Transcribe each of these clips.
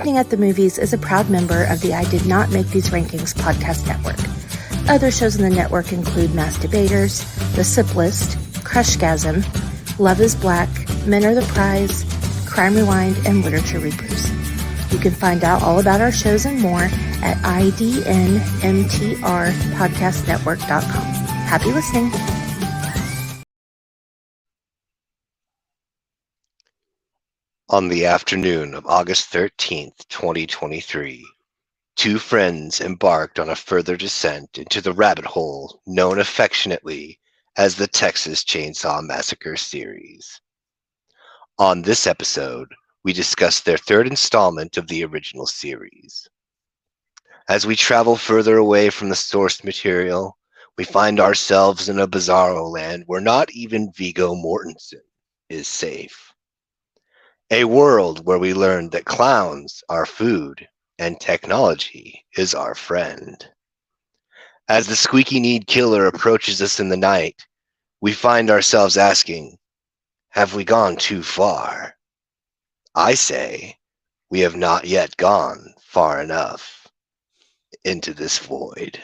Evening at the Movies is a proud member of the I Did Not Make These Rankings podcast network. Other shows in the network include Mass Debaters, The Sip List, Crushgasm, Love is Black, Men Are the Prize, Crime Rewind, and Literature Rebrews. You can find out all about our shows and more at idnmtrpodcastnetwork.com. Happy listening. On the afternoon of August 13th, 2023, two friends embarked on a further descent into the rabbit hole known affectionately as the Texas Chainsaw Massacre series. On this episode, we discuss their third installment of the original series. As we travel further away from the source material, we find ourselves in a bizarro land where not even Viggo Mortensen is safe. A world where we learned that clowns are food and technology is our friend. As the squeaky-kneed killer approaches us in the night, we find ourselves asking, have we gone too far? I say, we have not yet gone far enough into this void.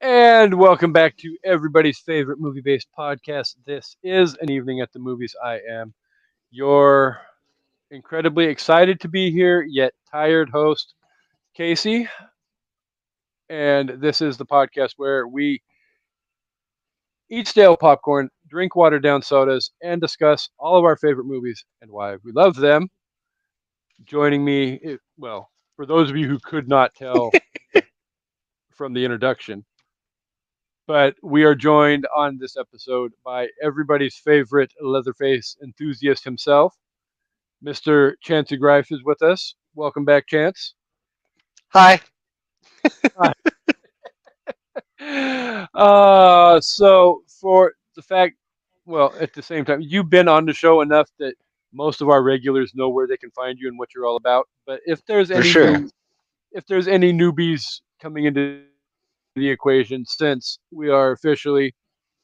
And welcome back to everybody's favorite movie-based podcast. This is An Evening at the Movies. I am your incredibly excited to be here, yet tired host, Casey. And this is the podcast where we eat stale popcorn, drink watered-down sodas, and discuss all of our favorite movies and why we love them. Joining me, well, for those of you who could not tell from the introduction, but we are joined on this episode by everybody's favorite Leatherface enthusiast himself. Mr. Chancy Grife is with us. Welcome back, Chance. Hi. Hi. So for the fact, well, at the same time, you've been on the show enough that most of our regulars know where they can find you and what you're all about. But if there's For any sure. if there's any newbies coming into the equation, since we are officially,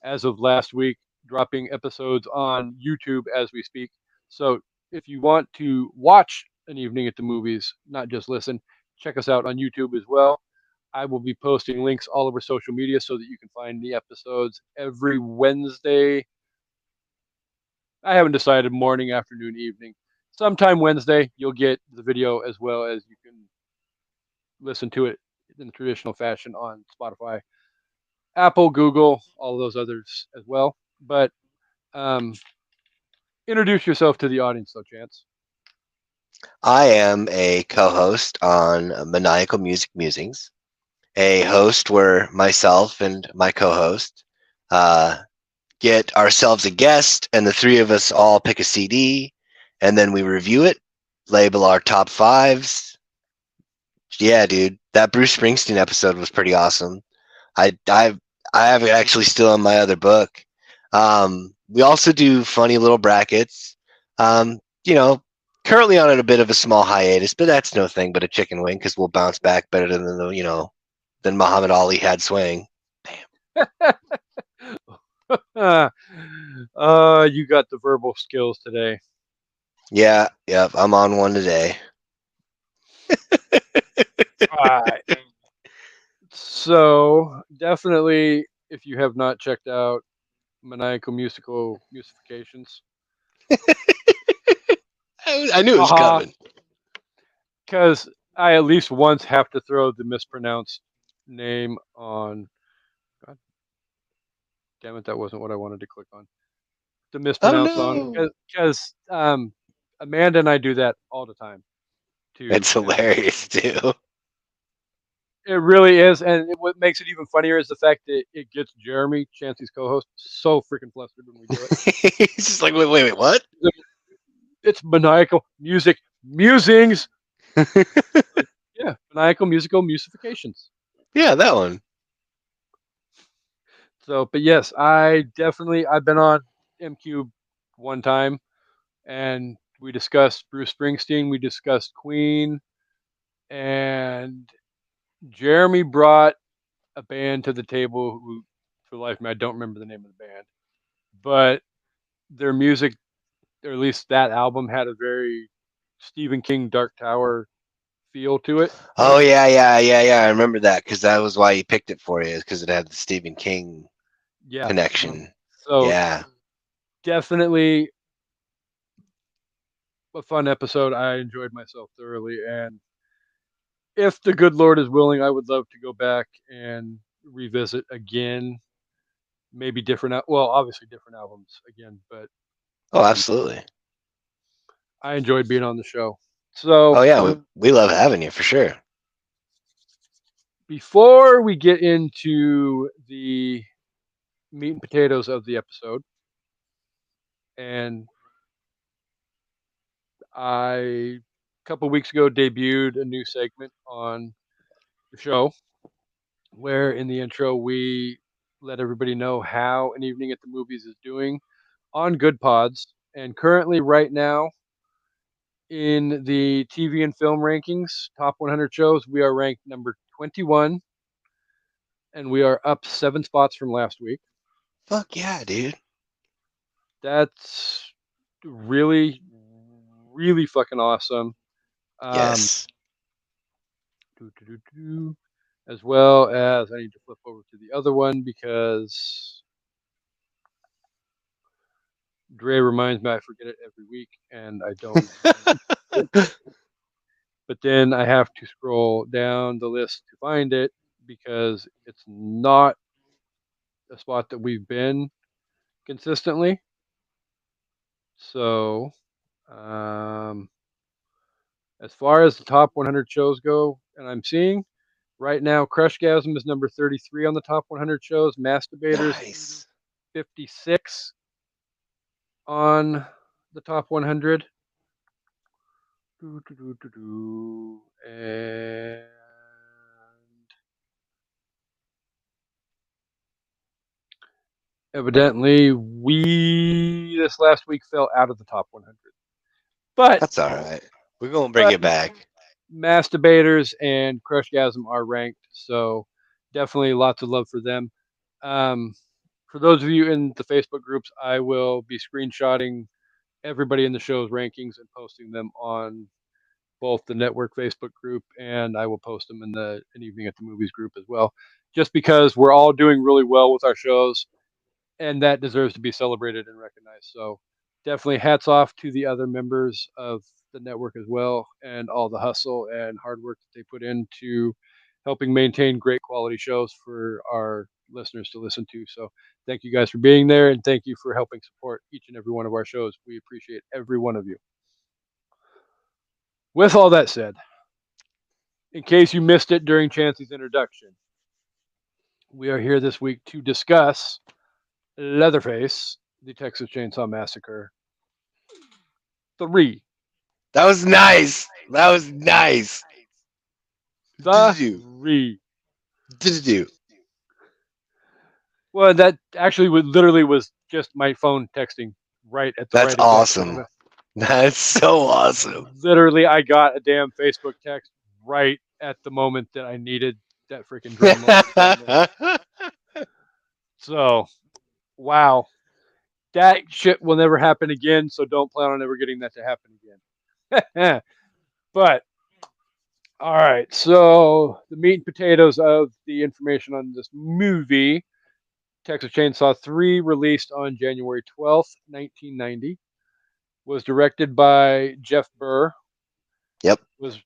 as of last week, dropping episodes on YouTube as we speak. So if you want to watch An Evening at the Movies, not just listen, check us out on YouTube as well. I will be posting links all over social media so that you can find the episodes every Wednesday. I haven't decided, morning, afternoon, evening. Sometime Wednesday, you'll get the video as well as you can listen to it in the traditional fashion on Spotify, Apple, Google, all of those others as well. But um, introduce yourself to the audience, though, Chance. I am a co-host on Maniacal Music Musings, a host where myself and my co-host get ourselves a guest, and the three of us all pick a CD, and then we review it, label our top fives. Yeah, dude, that Bruce Springsteen episode was pretty awesome. I have it actually still in my other book. We also do funny little brackets. You know, currently on a bit of a small hiatus, but that's no thing but a chicken wing because we'll bounce back better than than Muhammad Ali had swing. You got the verbal skills today. Yeah, I'm on one today. All right. So definitely, if you have not checked out Maniacal Musical Musifications, I knew it was coming. because I at least once have to throw the mispronounced name on. God damn it, that wasn't what I wanted to click on. The mispronounced on, because Amanda and I do that all the time. It's hilarious too. It really is, and what makes it even funnier is the fact that it gets Jeremy, Chancey's co-host, so freaking flustered when we do it. He's just like, wait, what? It's Maniacal Music Musings. Yeah, Maniacal Musical Musifications. Yeah, that one. So, but yes, I've been on MQ one time, and we discussed Bruce Springsteen, we discussed Queen, and Jeremy brought a band to the table who, for the life of me, I don't remember the name of the band, but their music, or at least that album had a very Stephen King Dark Tower feel to it. Oh yeah. I remember that because that was why he picked it for you, because it had the Stephen King Yeah. connection. So Yeah. definitely a fun episode. I enjoyed myself thoroughly, and if the good Lord is willing, I would love to go back and revisit again. Maybe different, well, obviously different albums again, but Oh, absolutely. I enjoyed being on the show. So Oh yeah, we love having you for sure. before we get into the meat and potatoes of the episode, and I a couple weeks ago debuted a new segment on the show where in the intro we let everybody know how an evening at the movies is doing on Good Pods. And currently, right now, in the TV and film rankings, top 100 shows, we are ranked number 21, and we are up 7 spots from last week. Fuck yeah, dude. That's really, really fucking awesome. Um, Yes. doo, doo, doo, doo. As well as I need to flip over to the other one because Dre reminds me I forget it every week and I don't. But then I have to scroll down the list to find it because it's not a spot that we've been consistently. So, um, as far as the top 100 shows go, and I'm seeing right now, Crushgasm is number 33 on the top 100 shows. Masturbators Nice. 56 on the top 100. And evidently, we this last week fell out of the top 100. But That's all right. We're gonna bring but it back. Masturbators and Crushgasm are ranked, so definitely lots of love for them. Um, for those of you in the Facebook groups, I will be screenshotting everybody in the show's rankings and posting them on both the network Facebook group and I will post them in the An Evening at the Movies group as well. Just because we're all doing really well with our shows, and that deserves to be celebrated and recognized. So definitely hats off to the other members of the network as well, and all the hustle and hard work that they put into helping maintain great quality shows for our listeners to listen to. So thank you guys for being there, and thank you for helping support each and every one of our shows. We appreciate every one of you. With all that said, in case you missed it during Chancy's introduction, we are here this week to discuss Leatherface, the Texas Chainsaw Massacre 3. That was nice. That was nice. The Do 3. do. Well, that actually literally was just my phone texting right at the That's right exact awesome. moment. That's so awesome. Literally, I got a damn Facebook text right at the moment that I needed that freaking drum roll to come in. So, wow. That shit will never happen again, so don't plan on ever getting that to happen again. But all right, so the meat and potatoes of the information on this movie, Texas Chainsaw 3, released on January 12th, 1990, was directed by Jeff Burr, Yep. was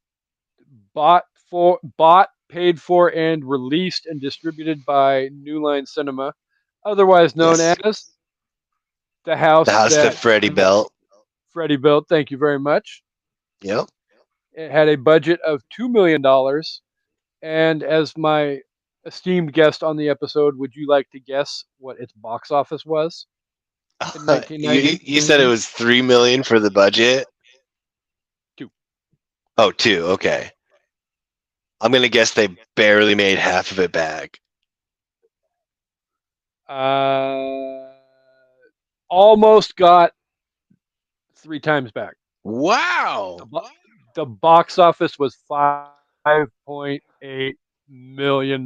paid for, and released and distributed by New Line Cinema, otherwise known Yes. as the The house house that that Freddie built. Freddie built. Thank you very much. Yep. It had a budget of $2 million. And as my esteemed guest on the episode, would you like to guess what its box office was in you 1990? you said it was 3 million for the budget. Two. Oh, two. Okay. I'm gonna guess they barely made half of it back. Uh, almost got 3 times back. The, Wow. the box office was $5.8 million.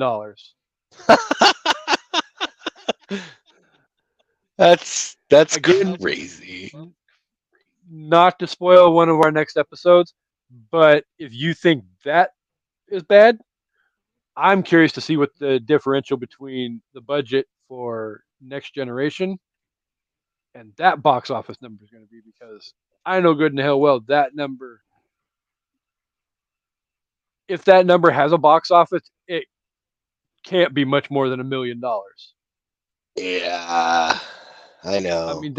That's Again, crazy. not to spoil one of our next episodes, but if you think that is bad, I'm curious to see what the differential between the budget for Next Generation and that box office number is going to be, because I know good and hell well that number, if that number has a box office, it can't be much more than $1 million. Yeah, I I know. mean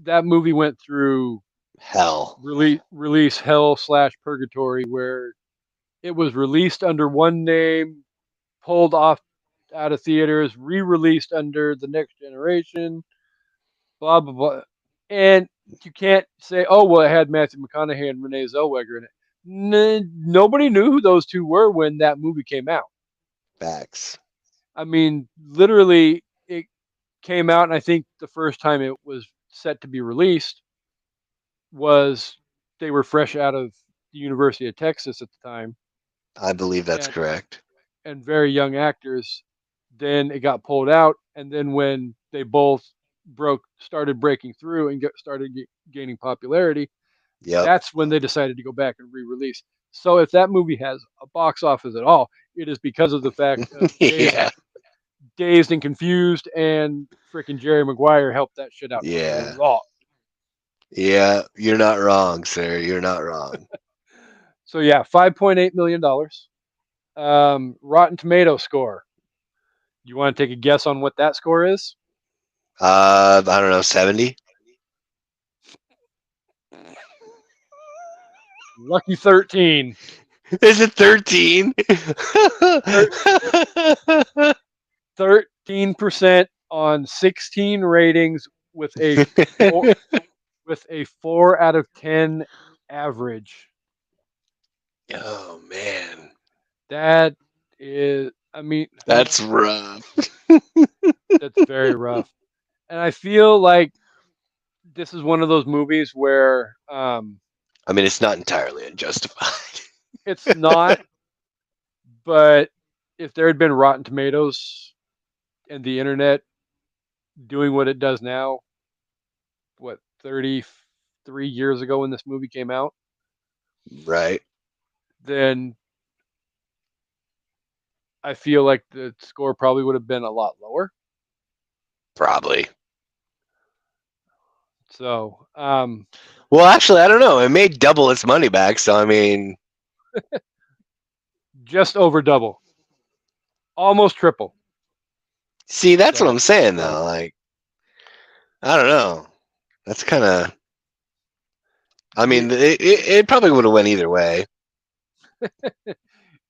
that movie went through Hell. release hell slash purgatory, where it was released under one name, pulled off out of theaters, re-released under the Next Generation, blah blah blah, and you can't say, oh well, it had Matthew McConaughey and Renee Zellweger in it. Nobody knew who those two were when that movie came out. Facts. I mean, literally, it came out, and I think the first time it was set to be released was they were fresh out of the University of Texas at the time, I believe that's and correct. very young actors. Then it got pulled out, and then when they both started breaking through and started gaining popularity, Yep. that's when they decided to go back and re-release. So if that movie has a box office at all, it is because of the fact of Yeah. Dazed and Confused, and freaking Jerry Maguire helped that shit out a Yeah. lot. Yeah. You're not wrong, sir. You're not wrong. So yeah, $5.8 million. Rotten Tomato score. You want to take a guess on what that score is? I don't know, 70? Lucky 13. Is it 13? 13% on 16 ratings, with a four, 4 out of 10 average. Oh man. That is, I mean, That's rough. that's very rough. And I feel like this is one of those movies where I mean, it's not entirely unjustified. it's not, but if there had been Rotten Tomatoes and the internet doing what it does now, what, 33 years ago when this movie came out, Right? then I feel like the score probably would have been a lot lower. Probably. So, Well, actually, I don't know. It made double its money back, so I mean, just over double, almost triple. see, that's what So, I'm saying though. Like, I don't know. That's kind of. I you, mean, it probably would have went either way.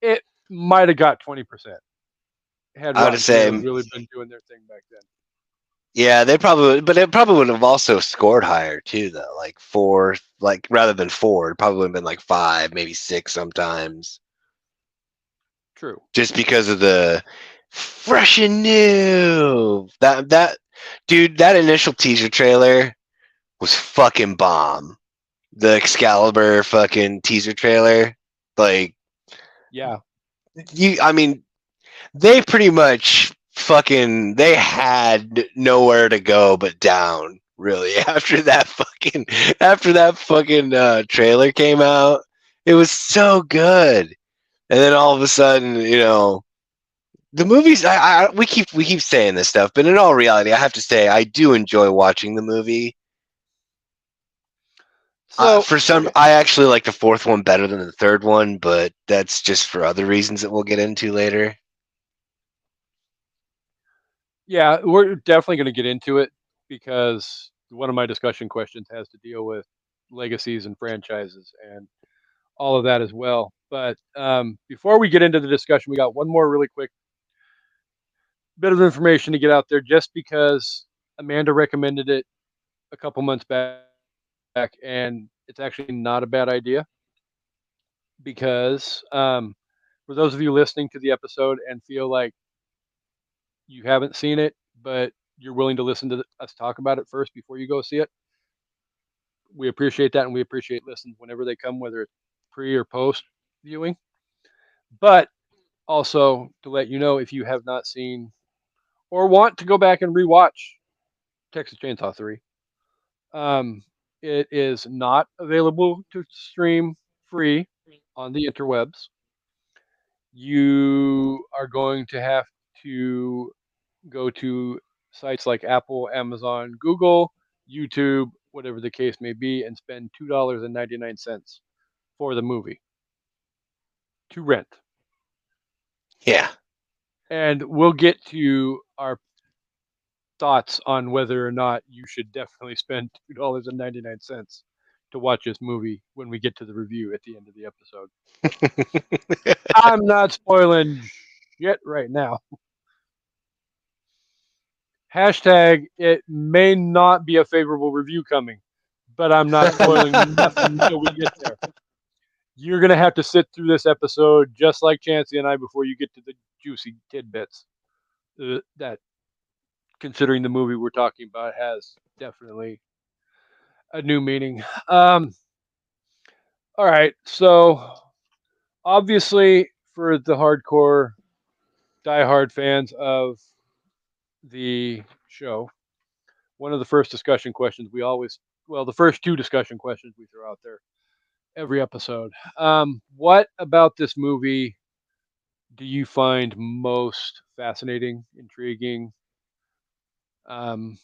it might have got 20% had I would Rotten say, Tomatoes really been doing their thing back then. yeah, they probably, but it probably would have also scored higher too, though. Like four, like rather than four, it probably would have been like five, maybe six sometimes, True. just because of the fresh and new. That dude, that initial teaser trailer was fucking bomb. The Excalibur fucking teaser trailer, like Yeah. I mean, they pretty much fucking they had nowhere to go but down, really. After that fucking trailer came out, it was so good. And then all of a sudden, the movies, we keep saying this stuff, but in all reality, I have to say I do enjoy watching the movie. So, For some, okay. I actually like the fourth one better than the third one, but that's just for other reasons that we'll get into later. Yeah, we're definitely going to get into it, because one of my discussion questions has to deal with legacies and franchises and all of that as well. But before we get into the discussion, we got one more really quick bit of information to get out there, just because Amanda recommended it a couple months back, and it's actually not a bad idea, because for those of you listening to the episode and feel like you haven't seen it, but you're willing to listen to us talk about it first before you go see it, we appreciate that, and we appreciate listens whenever they come, whether it's pre or post viewing. But also to let you know, if you have not seen or want to go back and rewatch Texas Chainsaw 3, um, It is not available to stream free on the interwebs. You are going to have to go to sites like Apple, Amazon, Google, YouTube, whatever the case may be, and spend $2.99 for the movie to rent. Yeah. And we'll get to our thoughts on whether or not you should definitely spend $2.99 to watch this movie when we get to the review at the end of the episode. I'm not spoiling shit right now. Hashtag it may not be a favorable review coming, but I'm not spoiling nothing until we get there. You're going to have to sit through this episode just like Chancy and I before you get to the juicy tidbits that, considering the movie we're talking about, has definitely a new meaning. All right. So, obviously, for the hardcore, diehard fans of the show, one of the first discussion questions we always, well, the first two discussion questions we throw out there every episode. What about this movie do you find most fascinating, intriguing? Um,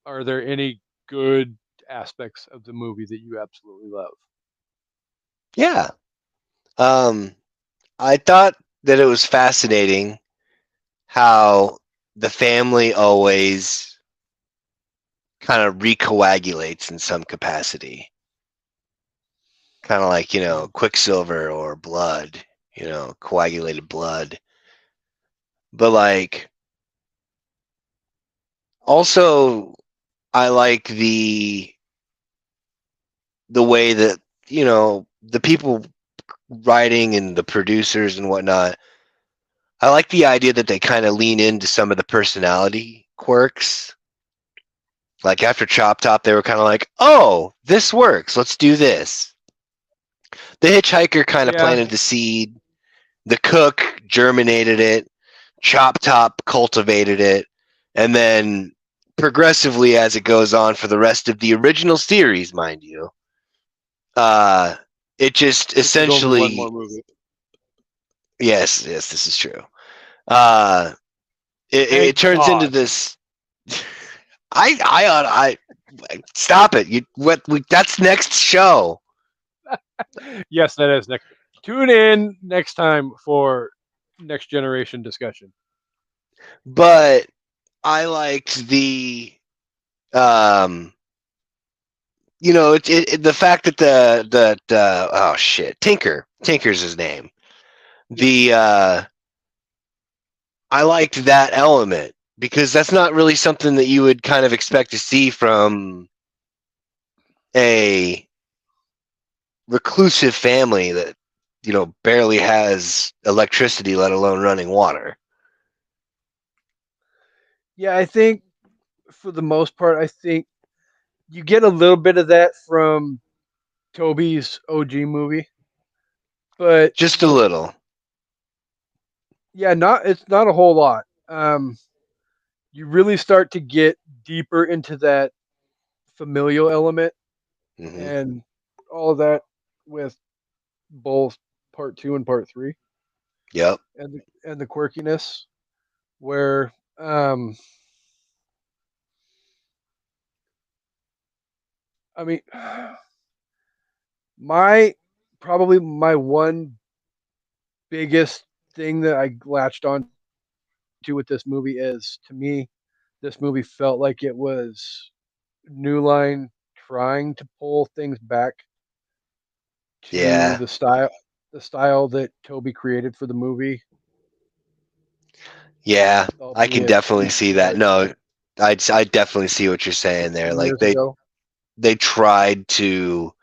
are there any good aspects of the movie that you absolutely love? Yeah. Um, I thought that it was fascinating how the family always kind of recoagulates in some capacity. Kind of like, Mhm. quicksilver or blood, coagulated blood. But like, also, I like the way that, the people writing and the producers and whatnot, I like the idea that they kind of lean into some of the personality quirks. Like after Chop Top, they were kind of like, oh, this works. Let's do this. The hitchhiker kind of Yeah, planted the seed. The cook germinated it. Chop Top cultivated it. And then progressively, as it goes on for the rest of the original series, mind you, uh, it just which is only one more essentially, movie. yes, this is true. Uh, it Thank turns into God. this. I stop it. That's next show. Yes, that is next. Tune in next time for next generation discussion. But I liked um, the fact that oh shit, Tinker's his name. Yep. The I liked that element because that's not really something that you would kind of expect to see from a reclusive family that barely has electricity, let alone running water. Yeah, I think for the most part, I think you get a little bit of that from Toby's OG movie, but Just a little. yeah, not it's not a whole lot. Um, you really start to get deeper into that familial element Hmm. and all of that with both part two and part three, Yep. and the quirkiness where I mean my probably my one biggest thing that I latched onto with this movie is, to me, this movie felt like it was New Line trying to pull things back to Yeah. the style that Toby created for the movie, Yeah. I can albeit definitely see that. what No, I definitely see what you're saying there. 16 Like years ago. they tried to,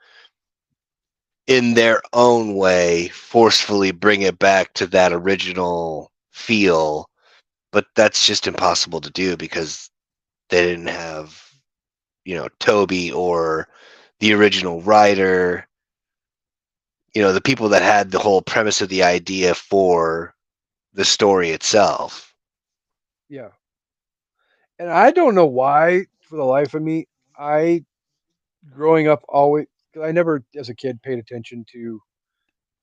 in their own way, forcefully bring it back to that original feel, but that's just impossible to do because they didn't have, Toby or the original writer, the people that had the whole premise of the idea for the story itself. Yeah, and I don't know why, for the life of me, I growing up, always, 'cause I never, as a kid, paid attention to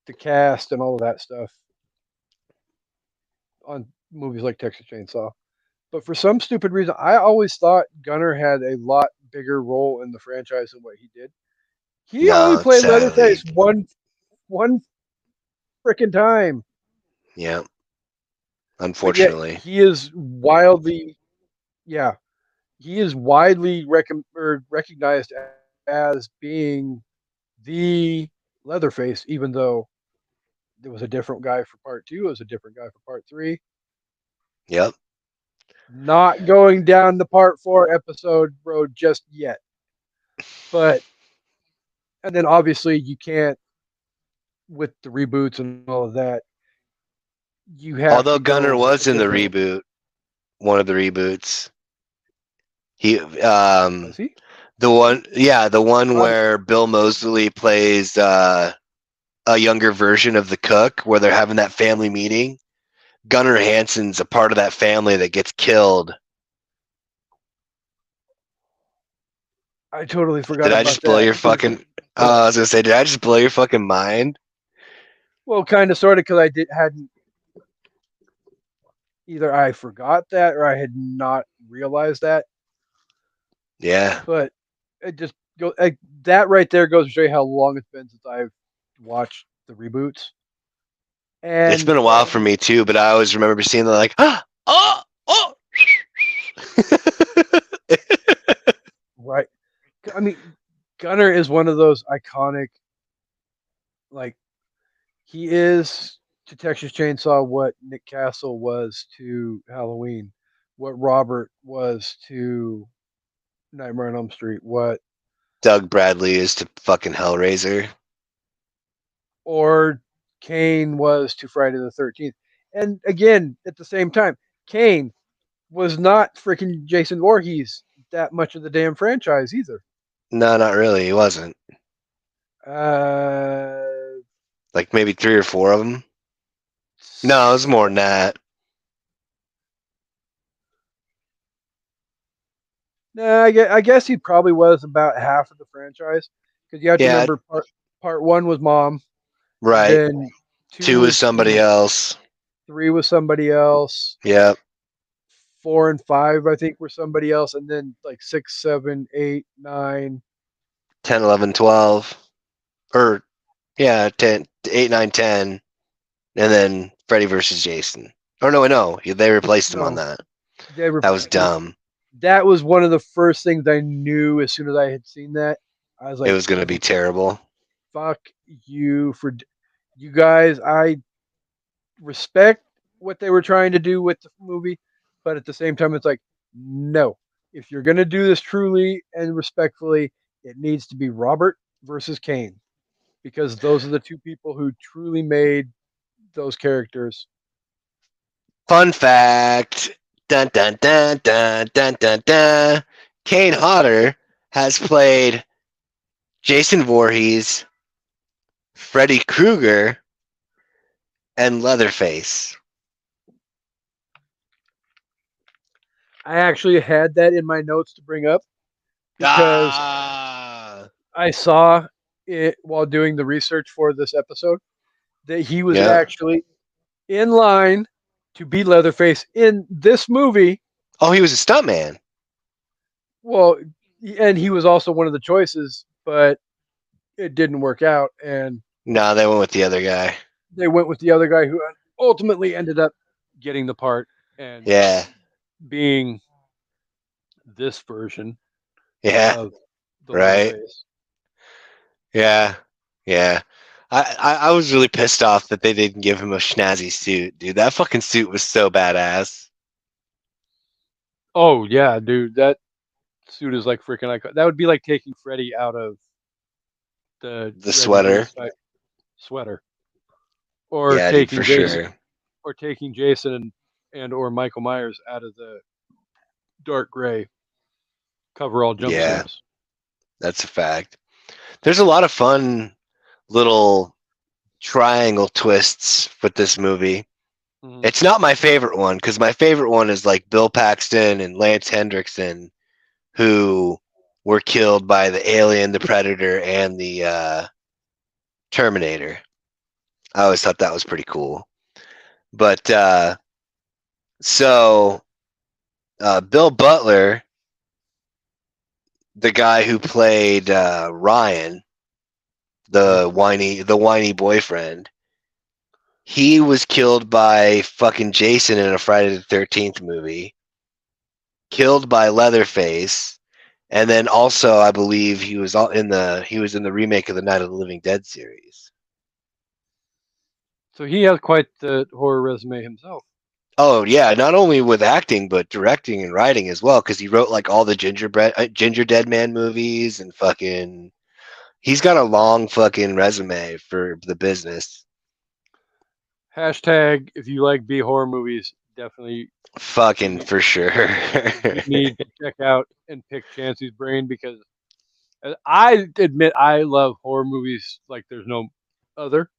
the cast and all of that stuff on movies like Texas Chainsaw. But for some stupid reason, I always thought Gunner had a lot bigger role in the franchise than what he did. He only No, played sadly. Leatherface one freaking time, Yeah, but yet unfortunately. he is wildly, yeah, he is widely recognized as being the Leatherface, even though there was a different guy for part two, it was a different guy for part three. Yep. Not going down the part four episode road just yet, but and then obviously you can't with the reboots and all of that. You have Although to Gunnar go a was in the different. reboot, one of the reboots. He Was he? the one Um, where Bill Moseley plays a younger version of the cook where they're having that family meeting. Gunnar Hansen's a part of that family that gets killed. I totally forgot Did I about just blow that your because fucking I was gonna say, did I just blow your fucking mind? well, kind of, sort of, because I hadn't either I forgot that or I had not realized that. Yeah. But it just go that right there goes to show you how long it's been since I've watched the reboots. It's And been a while for me too, but I always remember seeing the like, oh, oh. right, I mean, Gunner is one of those iconic, like he is to Texas Chainsaw what Nick Castle was to Halloween, what Robert was to Nightmare on Elm Street, what Doug Bradley is to fucking Hellraiser. or Kane was to Friday the 13th. And again, at the same time, Kane was not freaking Jason Voorhees that much of the damn franchise either. No, not really. He wasn't. Uh, Like maybe 3 or 4 of them. No, it was more than that. nah, I guess he probably was about half of the franchise because you have to Yeah, remember part one was Mom, and right. then two 2 is was somebody Steve, else. three was somebody else, Yep. four and five I think were somebody else, and then like six, seven, eight, nine. 10, 11, 12. Or, yeah, 10, 8, 9, 10. And then Freddy versus Jason. Or no, they replaced him on No, that. they were That was because dumb. that was one of the first things I knew as soon as I had seen that. It was I going to was be like, terrible. fuck you for you guys. I respect what they were trying to do with the movie, but at the same time, it's like, no, if you're gonna do this truly and respectfully, it needs to be Robert versus Kane because those are the two people who truly made those characters. Fun fact. Dun dun dun dun dun dun dun. Kane Hodder has played Jason Voorhees, Freddy Krueger, and Leatherface. I actually had that in my notes to bring up because Ah. I saw it while doing the research for this episode that he was Yeah. actually in line to be Leatherface in this movie. Oh, he was a stuntman. Well, and he was also one of the choices, but it didn't work out, and No, they went with the other guy. they went with the other guy who ultimately ended up getting the part and Yeah. being this version Yeah. of the Right. Leatherface. Yeah. Yeah. I was really pissed off that they didn't give him a snazzy suit, dude. That fucking suit was so badass. Oh yeah, dude, that suit is like freaking iconic. That would be like taking Freddy out of the The Resident sweater. Evil sweater, or Yeah, dude, taking for Jason, sure. or taking Jason and or Michael Myers out of the dark gray coverall Yeah, jumpsuits. that's a fact. There's a lot of fun little triangle twists with this movie. Mm-hmm. It's not my favorite one because my favorite one is like Bill Paxton and Lance Hendrickson, who were killed by the Alien, the Predator, and the Terminator. I always thought that was pretty cool. But so Bill Butler, the guy who played Ryan, the whiny boyfriend, he was killed by fucking Jason in a Friday the 13th movie, killed by Leatherface, and then also I believe he was in the remake of the Night of the Living Dead series. So he has quite the horror resume himself. Oh yeah, not only with acting but directing and writing as well, because he wrote like all the Ginger Dead Man movies and fucking. He's got a long fucking resume for the business. Hashtag if you like B horror movies, definitely Fucking for sure. you need to check out and pick Chancy's brain, because I admit I love horror movies like there's no other.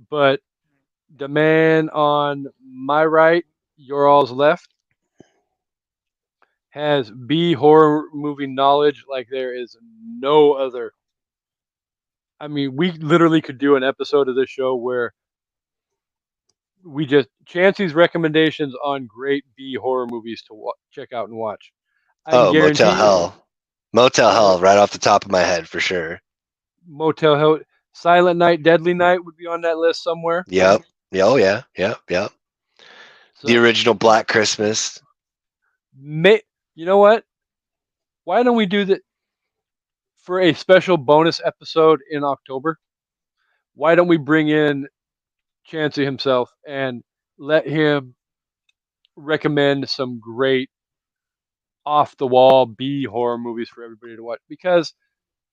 But the man on my right, your all's left, has B horror movie knowledge like there is no other. I mean, we literally could do an episode of this show where we just Chancy's recommendations on great B horror movies to check out and watch. I can Oh, Motel guarantee you, Hell. Motel Hell, right off the top of my head for sure. Motel Hell, Silent Night, Deadly Night would be on that list somewhere. Yep. Oh yeah. Yep. So, The original Black Christmas. you know what? Why don't we do that for a special bonus episode in October? Why don't we bring in Chancey himself and let him recommend some great off the wall B horror movies for everybody to watch? Because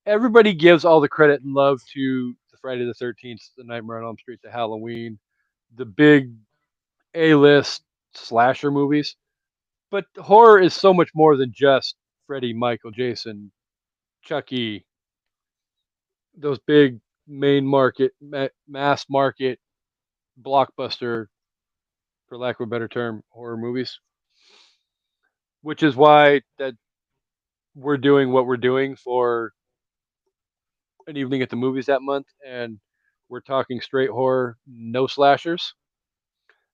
everybody gives all the credit and love to the Friday the 13th, the Nightmare on Elm Street, the Halloween, the big A-list slasher movies. But horror is so much more than just Freddy, Michael, Jason, Chucky, those big main market, mass market, blockbuster, for lack of a better term, horror movies. Which is why that we're doing what we're doing for an evening at the movies that month, and we're talking straight horror, no slashers,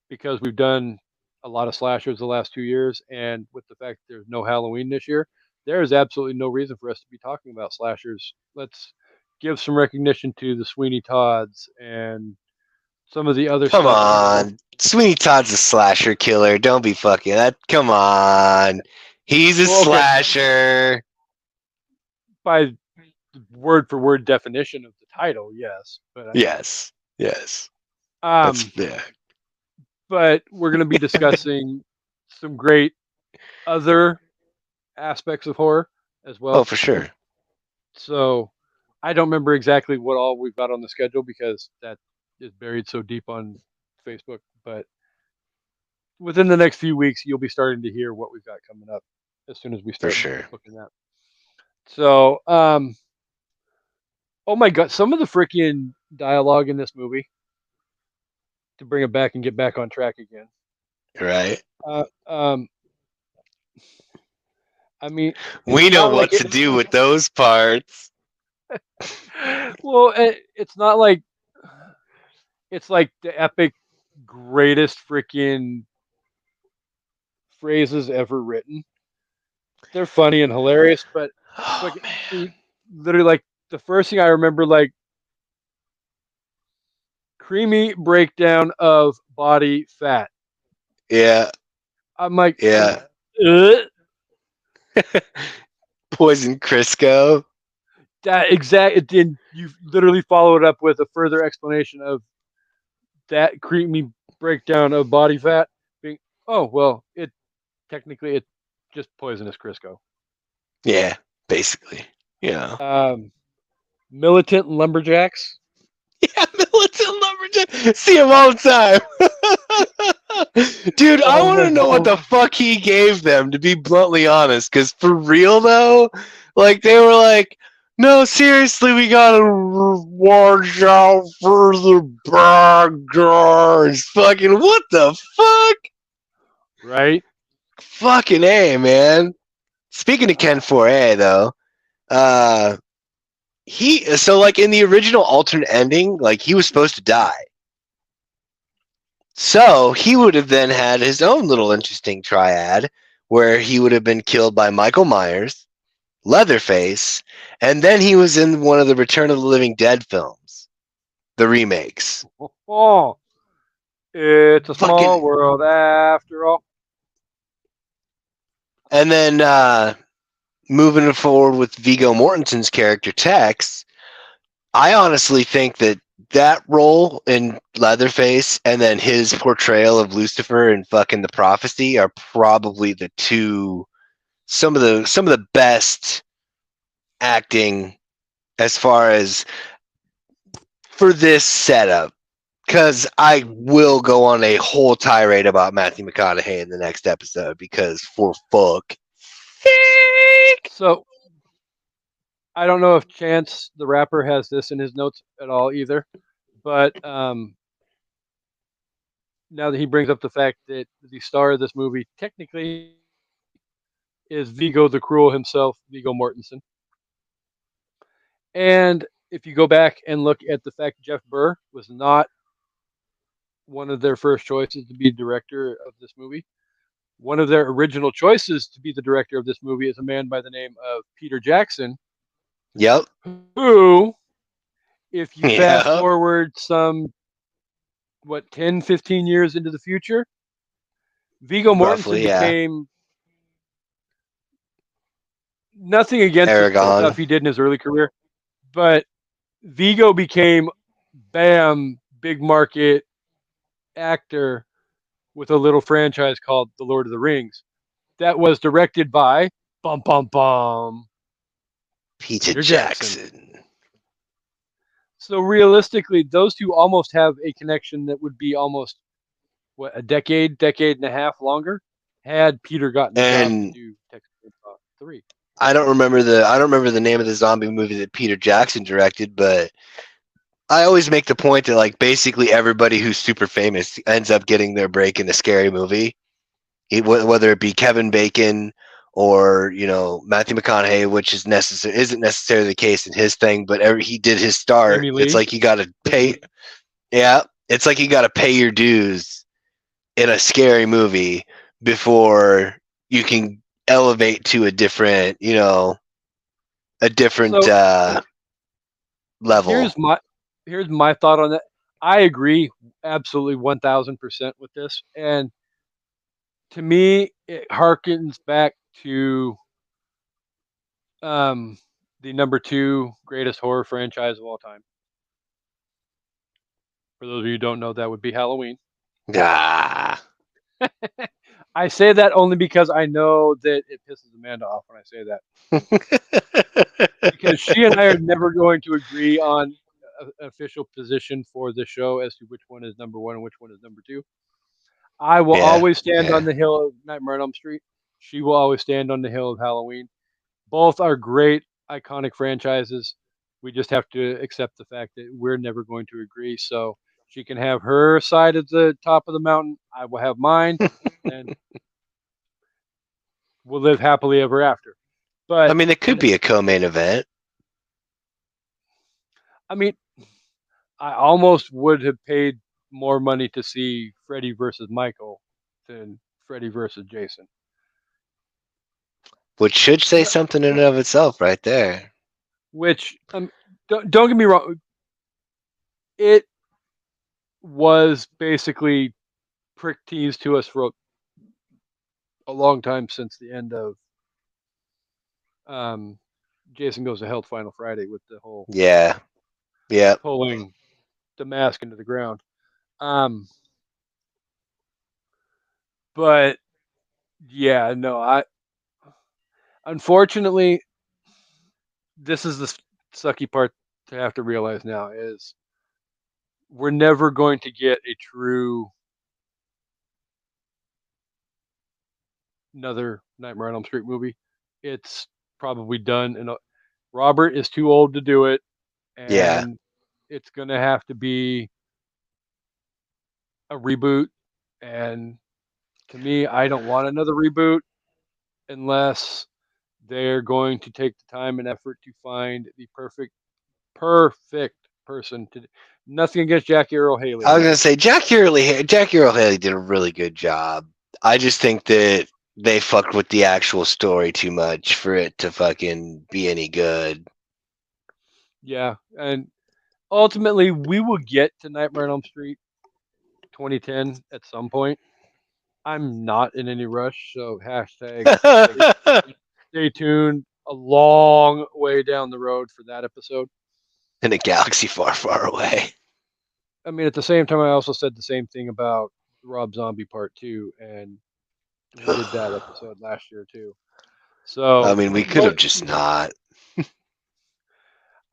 because we've done a lot of slashers the last 2 years, and with the fact that there's no Halloween this year, there is absolutely no reason for us to be talking about slashers. Let's give some recognition to the Sweeney Todds and some of the other Come stuff. on. Sweeney Todd's a slasher killer. Don't be fucking that. Come on. He's a slasher. By word for word definition of the title, yes. But Yes. Yeah. But we're going to be discussing some great other aspects of horror as well. Oh, for sure. So I don't remember exactly what all we've got on the schedule because that is buried so deep on Facebook. But within the next few weeks, you'll be starting to hear what we've got coming up as soon as we start booking that. So, oh my God, some of the freaking dialogue in this movie, to bring it back and get back on track again. Right. I mean, we know what to do with those parts. Well, it's not like it's like the epic greatest freaking phrases ever written. They're funny and hilarious, but literally like the first thing I remember, like creamy breakdown of body fat. Yeah. I'm like, yeah. Poison Crisco. That exact. Then you literally follow it up with a further explanation of that creamy breakdown of body fat being. Oh well, technically it's just poisonous Crisco. Yeah, basically. Yeah. Militant lumberjacks. Yeah, militant lumberjacks. See him all the time. Dude, I want to know what the fuck he gave them, to be bluntly honest. Because for real, though, like, they were like, no, seriously, we gotta watch out for the bad guys. Fucking, what the fuck? Right? Fucking A, man. Speaking of Ken 4A, though, Uh, like in the original alternate ending, like he was supposed to die. So he would have then had his own little interesting triad where he would have been killed by Michael Myers, Leatherface, and then he was in one of the Return of the Living Dead films, the remakes. Oh, it's a small Fucking, world after all. and then moving forward with Viggo Mortensen's character Tex, I honestly think that role in Leatherface and then his portrayal of Lucifer and fucking The Prophecy are probably the two some of the best acting as far as for this setup. Because I will go on a whole tirade about Matthew McConaughey in the next episode because for fuck sake. So I don't know if Chance the rapper has this in his notes at all either, but now that he brings up the fact that the star of this movie technically is Viggo the Cruel himself, Viggo Mortensen. And if you go back and look at the fact Jeff Burr was not one of their first choices to be director of this movie, one of their original choices to be the director of this movie is a man by the name of Peter Jackson, Yep. who, if you fast Yep. forward some, 10, 15 years into the future, Viggo Mortensen Roughly, yeah. became nothing against the Aragon. stuff he did in his early career, but Viggo became bam, big market actor with a little franchise called The Lord of the Rings that was directed by bum bum bum Peter Peter Jackson. Jackson. So realistically, those two almost have a connection that would be almost a decade and a half longer had Peter gotten the job to And do Texas Chainsaw 3. I don't remember the name of the zombie movie that Peter Jackson directed, but I always make the point that like basically everybody who's super famous ends up getting their break in a scary movie. Whether it be Kevin Bacon or Matthew McConaughey, which isn't necessarily the case in his thing, but he did his start. Jamie It's Lee. like you got to pay. Yeah, it's like you got to pay your dues in a scary movie before you can elevate to a different, a different So level. here's my thought on that. I agree absolutely 1000% with this, and to me, it harkens back to um, the number two greatest horror franchise of all time. For those of you who don't know, that would be Halloween. Ah. I say that only because I know that it pisses Amanda off when I say that. Because she and I are never going to agree on an official position for the show as to which one is number one and which one is number two. I will Yeah, always stand on yeah. the hill of Nightmare on Elm Street. She will always stand on the hill of Halloween. Both are great, iconic franchises. We just have to accept the fact that we're never going to agree. So she can have her side at the top of the mountain. I will have mine, and we'll live happily ever after. I But mean, it could be a co-main event. I mean, I almost would have paid more money to see Freddy versus Michael than Freddy versus Jason. Which should say something in and of itself right there. Which don't get me wrong, it was basically prick teased to us for a long time since the end of um, Jason Goes to Hell Final Friday with the whole Yeah. Yep. pulling the mask into the ground. Um, but yeah, no, I unfortunately this is the sucky part to have to realize now is we're never going to get a true another Nightmare on Elm Street movie. It's probably done, and Robert is too old to do it, Yeah. and it's going to have to be a reboot. And to me, I don't want another reboot unless they're going to take the time and effort to find the perfect person to. Nothing against Jackie Earl Haley. I was gonna say Jackie Earle Haley did a really good job. I just think that they fucked with the actual story too much for it to fucking be any good. Yeah, and ultimately we will get to Nightmare on Elm Street 2010 at some point. I'm not in any rush, so hashtag stay tuned a long way down the road for that episode. In a galaxy far, far away. I mean, at the same time, I also said the same thing about Rob Zombie Part 2, and we did that episode last year too. I So, mean, we could have just not.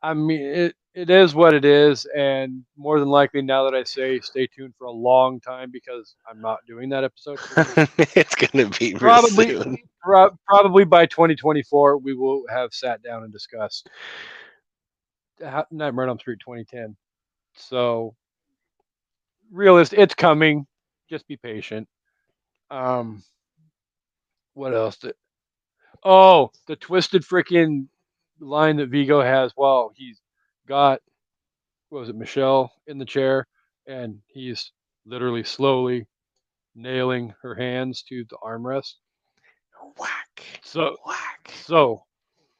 I mean, it is what it is, and more than likely, now that I say stay tuned for a long time because I'm not doing that episode, It's gonna be real probably soon. probably by 2024 we will have sat down and discussed Nightmare on Elm Street 2010. So, realist, it's coming. Just be patient. Um, what else? Oh, the twisted freaking line that Vigo has. Well, he's got what was it, Michelle in the chair, and he's literally slowly nailing her hands to the armrest. Whack, So, whack. so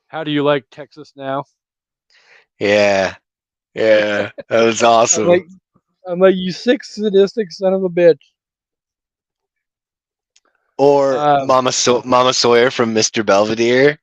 how do you like Texas now? Yeah, yeah, that was I'm awesome. like, I'm like, you sick sadistic son of a bitch. Or Um, Mama Sawyer from Mr. Belvedere.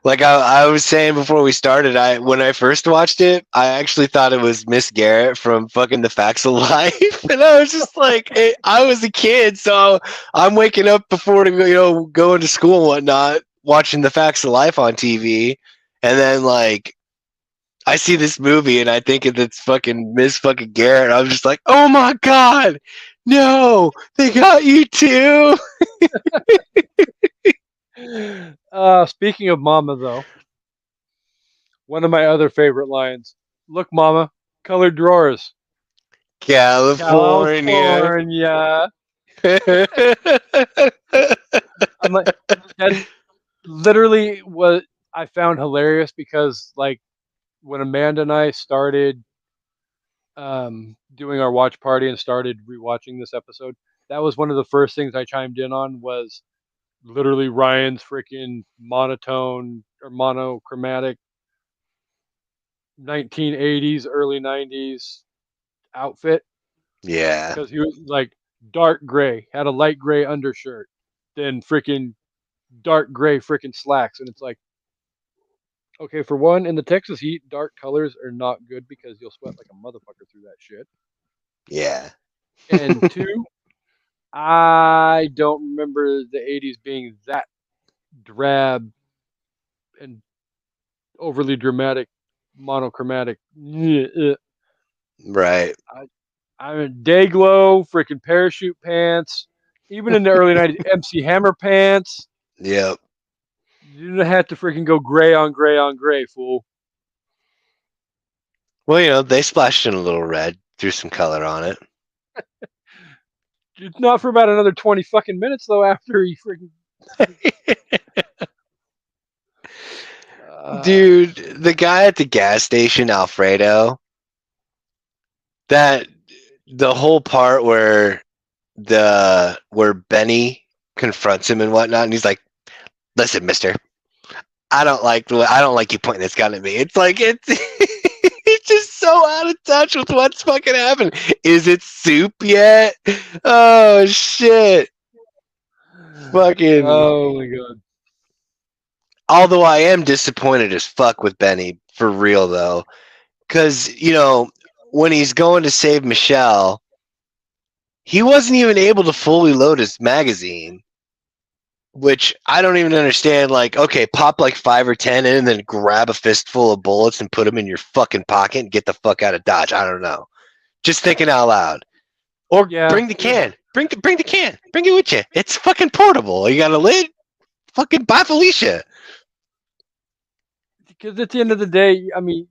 Like I was saying before we started, when I first watched it, I actually thought it was Miss Garrett from fucking The Facts of Life, and I was just like, I was a kid, so I'm waking up before to going to school and whatnot, watching The Facts of Life on TV, and then like I see this movie and I think it's fucking Miss fucking Garrett. I'm just like, oh my god, no, they got you too. speaking of Mama, though, one of my other favorite lines. Look, Mama, colored drawers. California. California. I'm like, that's literally what I found hilarious because, like, when Amanda and I started doing our watch party and started rewatching this episode, that was one of the first things I chimed in on was literally Ryan's freaking monotone or monochromatic 1980s, early 90s outfit Yeah, because he was like dark gray, had a light gray undershirt, then freaking dark gray freaking slacks, and it's like, okay, for one, in the Texas heat, dark colors are not good because you'll sweat like a motherfucker through that shit. yeah. And two, I don't remember the 80s being that drab and overly dramatic, monochromatic. Right. I, I mean, day glow, freaking parachute pants, even in the early 90s, MC Hammer pants. Yep. You didn't have to freaking go gray on gray on gray, fool. Well, they splashed in a little red, threw some color on it. It's not for about another 20 fucking minutes, though, after he freaking. Dude, the guy at the gas station, Alfredo, that the whole part where Benny confronts him and whatnot, and he's like, "Listen, Mister, I don't like you pointing this gun at me." It's like it's it's just so out of touch with what's fucking happening. Is it soup yet? Oh shit! Fucking. Oh my god. Although I am disappointed as fuck with Benny for real though, because when he's going to save Michelle, he wasn't even able to fully load his magazine, which I don't even understand. Like, okay, pop like 5 or 10 in, and then grab a fistful of bullets and put them in your fucking pocket and get the fuck out of Dodge. I don't know. Just thinking out loud. Or Yeah. bring the can. Bring the can. Bring it with you. It's fucking portable. You got a lid? Fucking buy Felicia. Because at the end of the day, I mean,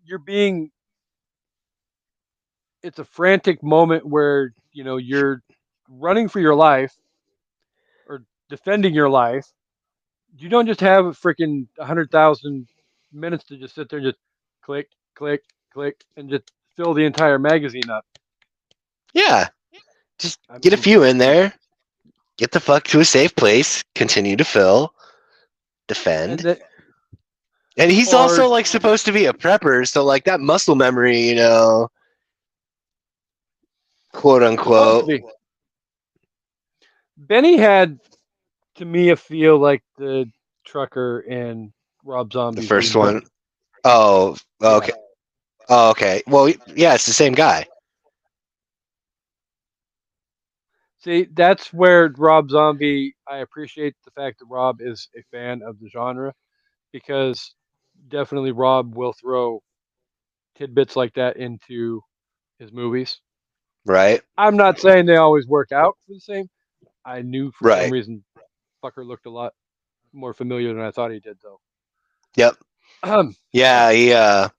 it's a frantic moment where, you're running for your life or defending your life. you don't just have freaking 100,000 minutes to just sit there and just click, click, click, and just fill the entire magazine up. Yeah, just I get a mean, few in there. Get the fuck to a safe place. Continue to fill. and Defend. that, And he's or also like supposed to be a prepper, so like that muscle memory, quote supposed to unquote. be. Benny had, to me, a feel like the trucker in Rob The Zombie's first remake. one. Oh, Yeah. okay. Oh, okay. Well, yeah, it's the same guy. See, that's where Rob Zombie, I appreciate the fact that Rob is a fan of the genre because definitely Rob will throw tidbits like that into his movies. Right? I'm not saying they always work out for the same. I knew for some Right. reason Fucker looked a lot more familiar than I thought he did, though. Yep. Yeah. Yeah,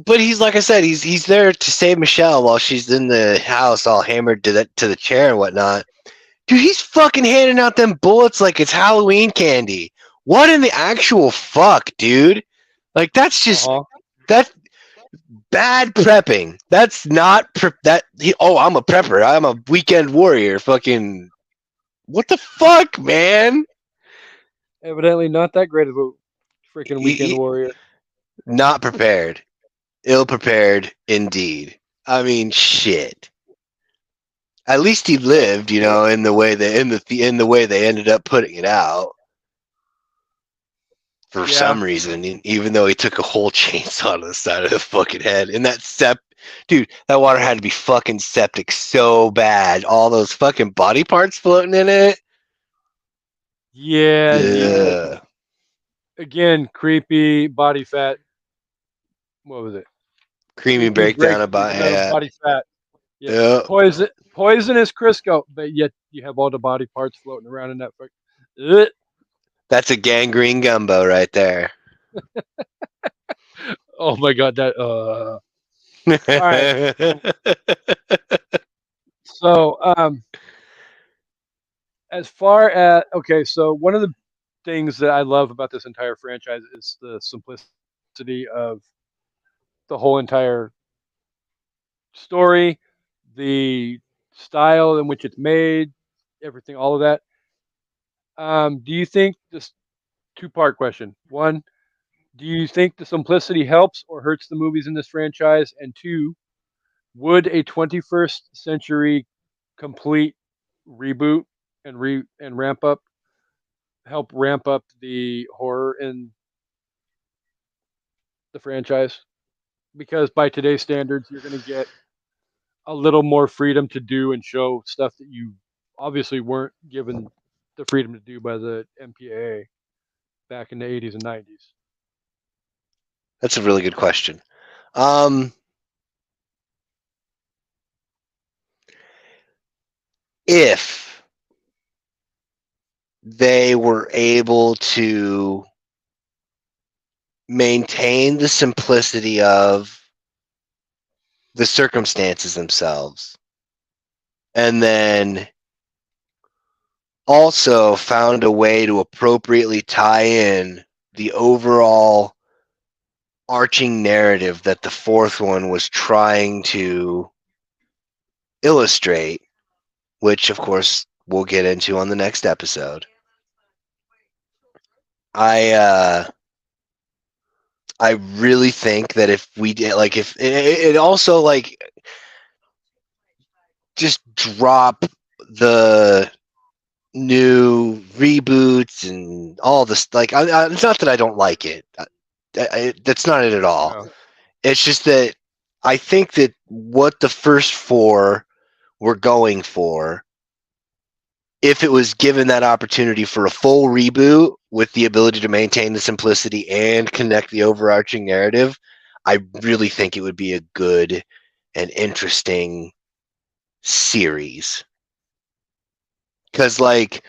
but he's like I said, he's there to save Michelle while she's in the house all hammered to the chair and whatnot. Dude, he's fucking handing out them bullets like it's Halloween candy. What in the actual fuck, dude? Like that's just that bad prepping. That's not I'm a prepper. I'm a weekend warrior. Fucking what the fuck, man? Evidently not that great of a freaking weekend He- warrior. not prepared. Ill prepared indeed. I mean, shit. At least he So lived, in the way in the way they ended up putting it out. For yeah, some reason, even though he took a whole chainsaw to the side of the fucking head, and dude, that water had to be fucking septic so bad. All those fucking body parts floating in it. yeah. Yeah, Again, creepy body fat. What was it? creamy Creepy breakdown about breakdown of body fat. Yeah, yeah. poisonous Crisco, but yet you have all the body parts floating around in that. Ugh. That's a gangrene gumbo right there. Oh my god, that. All right, so as far as okay, so one of the things that I love about this entire franchise is the simplicity of the whole entire story, the style in which it's made, everything, all of that. Do you think this two-part question? One, do you think the simplicity helps or hurts the movies in this franchise? And two, would a 21st century complete reboot and ramp up help ramp up the horror in the franchise? Because by today's standards, you're going to get a little more freedom to do and show stuff that you obviously weren't given the freedom to do by the MPAA back in the 80s and 90s. That's a really good question. Um, if they were able to maintain the simplicity of the circumstances themselves, and then also found a way to appropriately tie in the overall arching narrative that the fourth one was trying to illustrate, which of course we'll get into on the next episode. I really think that if we did, like, if it also like just drop the new reboots and all this, like, it's not that I don't like it. That's not it at all. No. It's just that I think that what the first four were going for, if it was given that opportunity for a full reboot with the ability to maintain the simplicity and connect the overarching narrative, I really think it would be a good and interesting series. Because, like,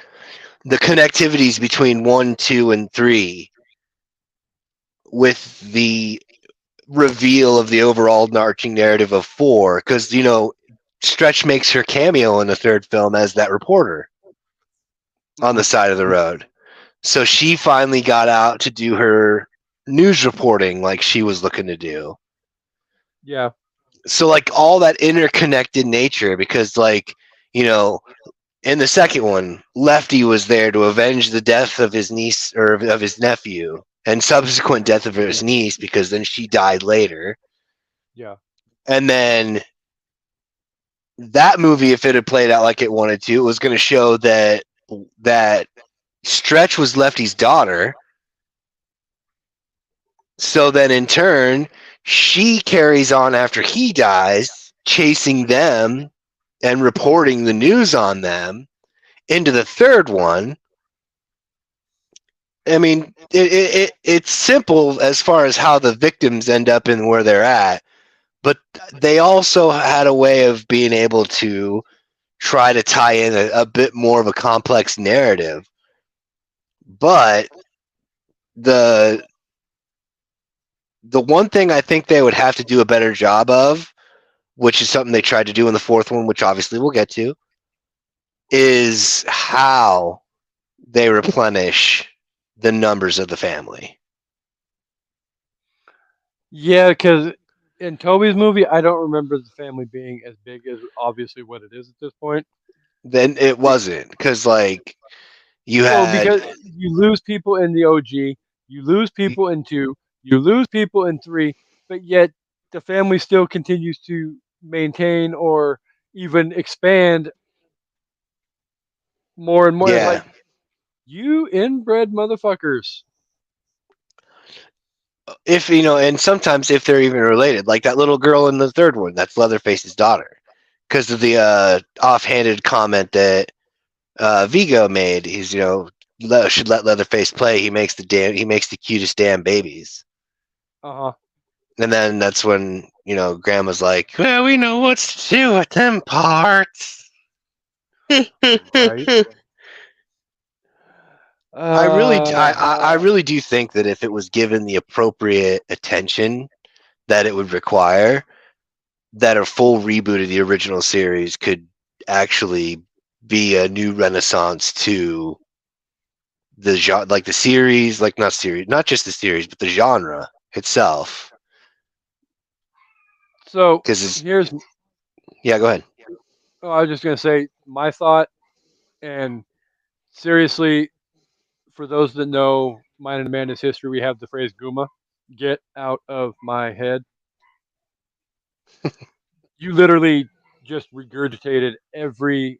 the connectivities between 1, 2, and 3 with the reveal of the overall arching narrative of 4, because, Stretch makes her cameo in the third film as that reporter on the side of the road. So she finally got out to do her news reporting like she was looking to do. Yeah. So like all that interconnected nature, because like, you know, in the second one, Lefty was there to avenge the death of his niece or of his nephew and subsequent death of his niece because then she died later. Yeah. And then that movie, if it had played out like it wanted to, it was going to show that Stretch was Lefty's daughter. So then in turn, she carries on after he dies, chasing them and reporting the news on them into the third one. I mean, it's simple as far as how the victims end up in where they're at, but they also had a way of being able to try to tie in a bit more of a complex narrative. But the the one thing I think they would have to do a better job of, which is something they tried to do in the fourth one, which obviously we'll get to, is how they replenish the numbers of the family. Yeah, because in Toby's movie, I don't remember the family being as big as obviously what it is at this point. Then it wasn't because like you Well, had because you lose people in the OG, you lose people in two, you lose people in three, but yet the family still continues to maintain or even expand more and more. It's yeah, like, you inbred motherfuckers. if and sometimes if they're even related, like that little girl in the third one, that's Leatherface's daughter, because of the offhanded comment that Viggo made. He's should let Leatherface play. He makes the cutest damn babies. Uh huh. And then that's when Grandma's like, "Well, we know what's to do with them parts." Right. I really do think that if it was given the appropriate attention that it would require, that a full reboot of the original series could actually be a new renaissance to the genre, like the series, like not just the series, but the genre itself. So Because here's, yeah, go ahead. oh, I was just gonna say my thought, and seriously, for those that know mine and Amanda's history, we have the phrase "Guma," get out of my head. You literally just regurgitated every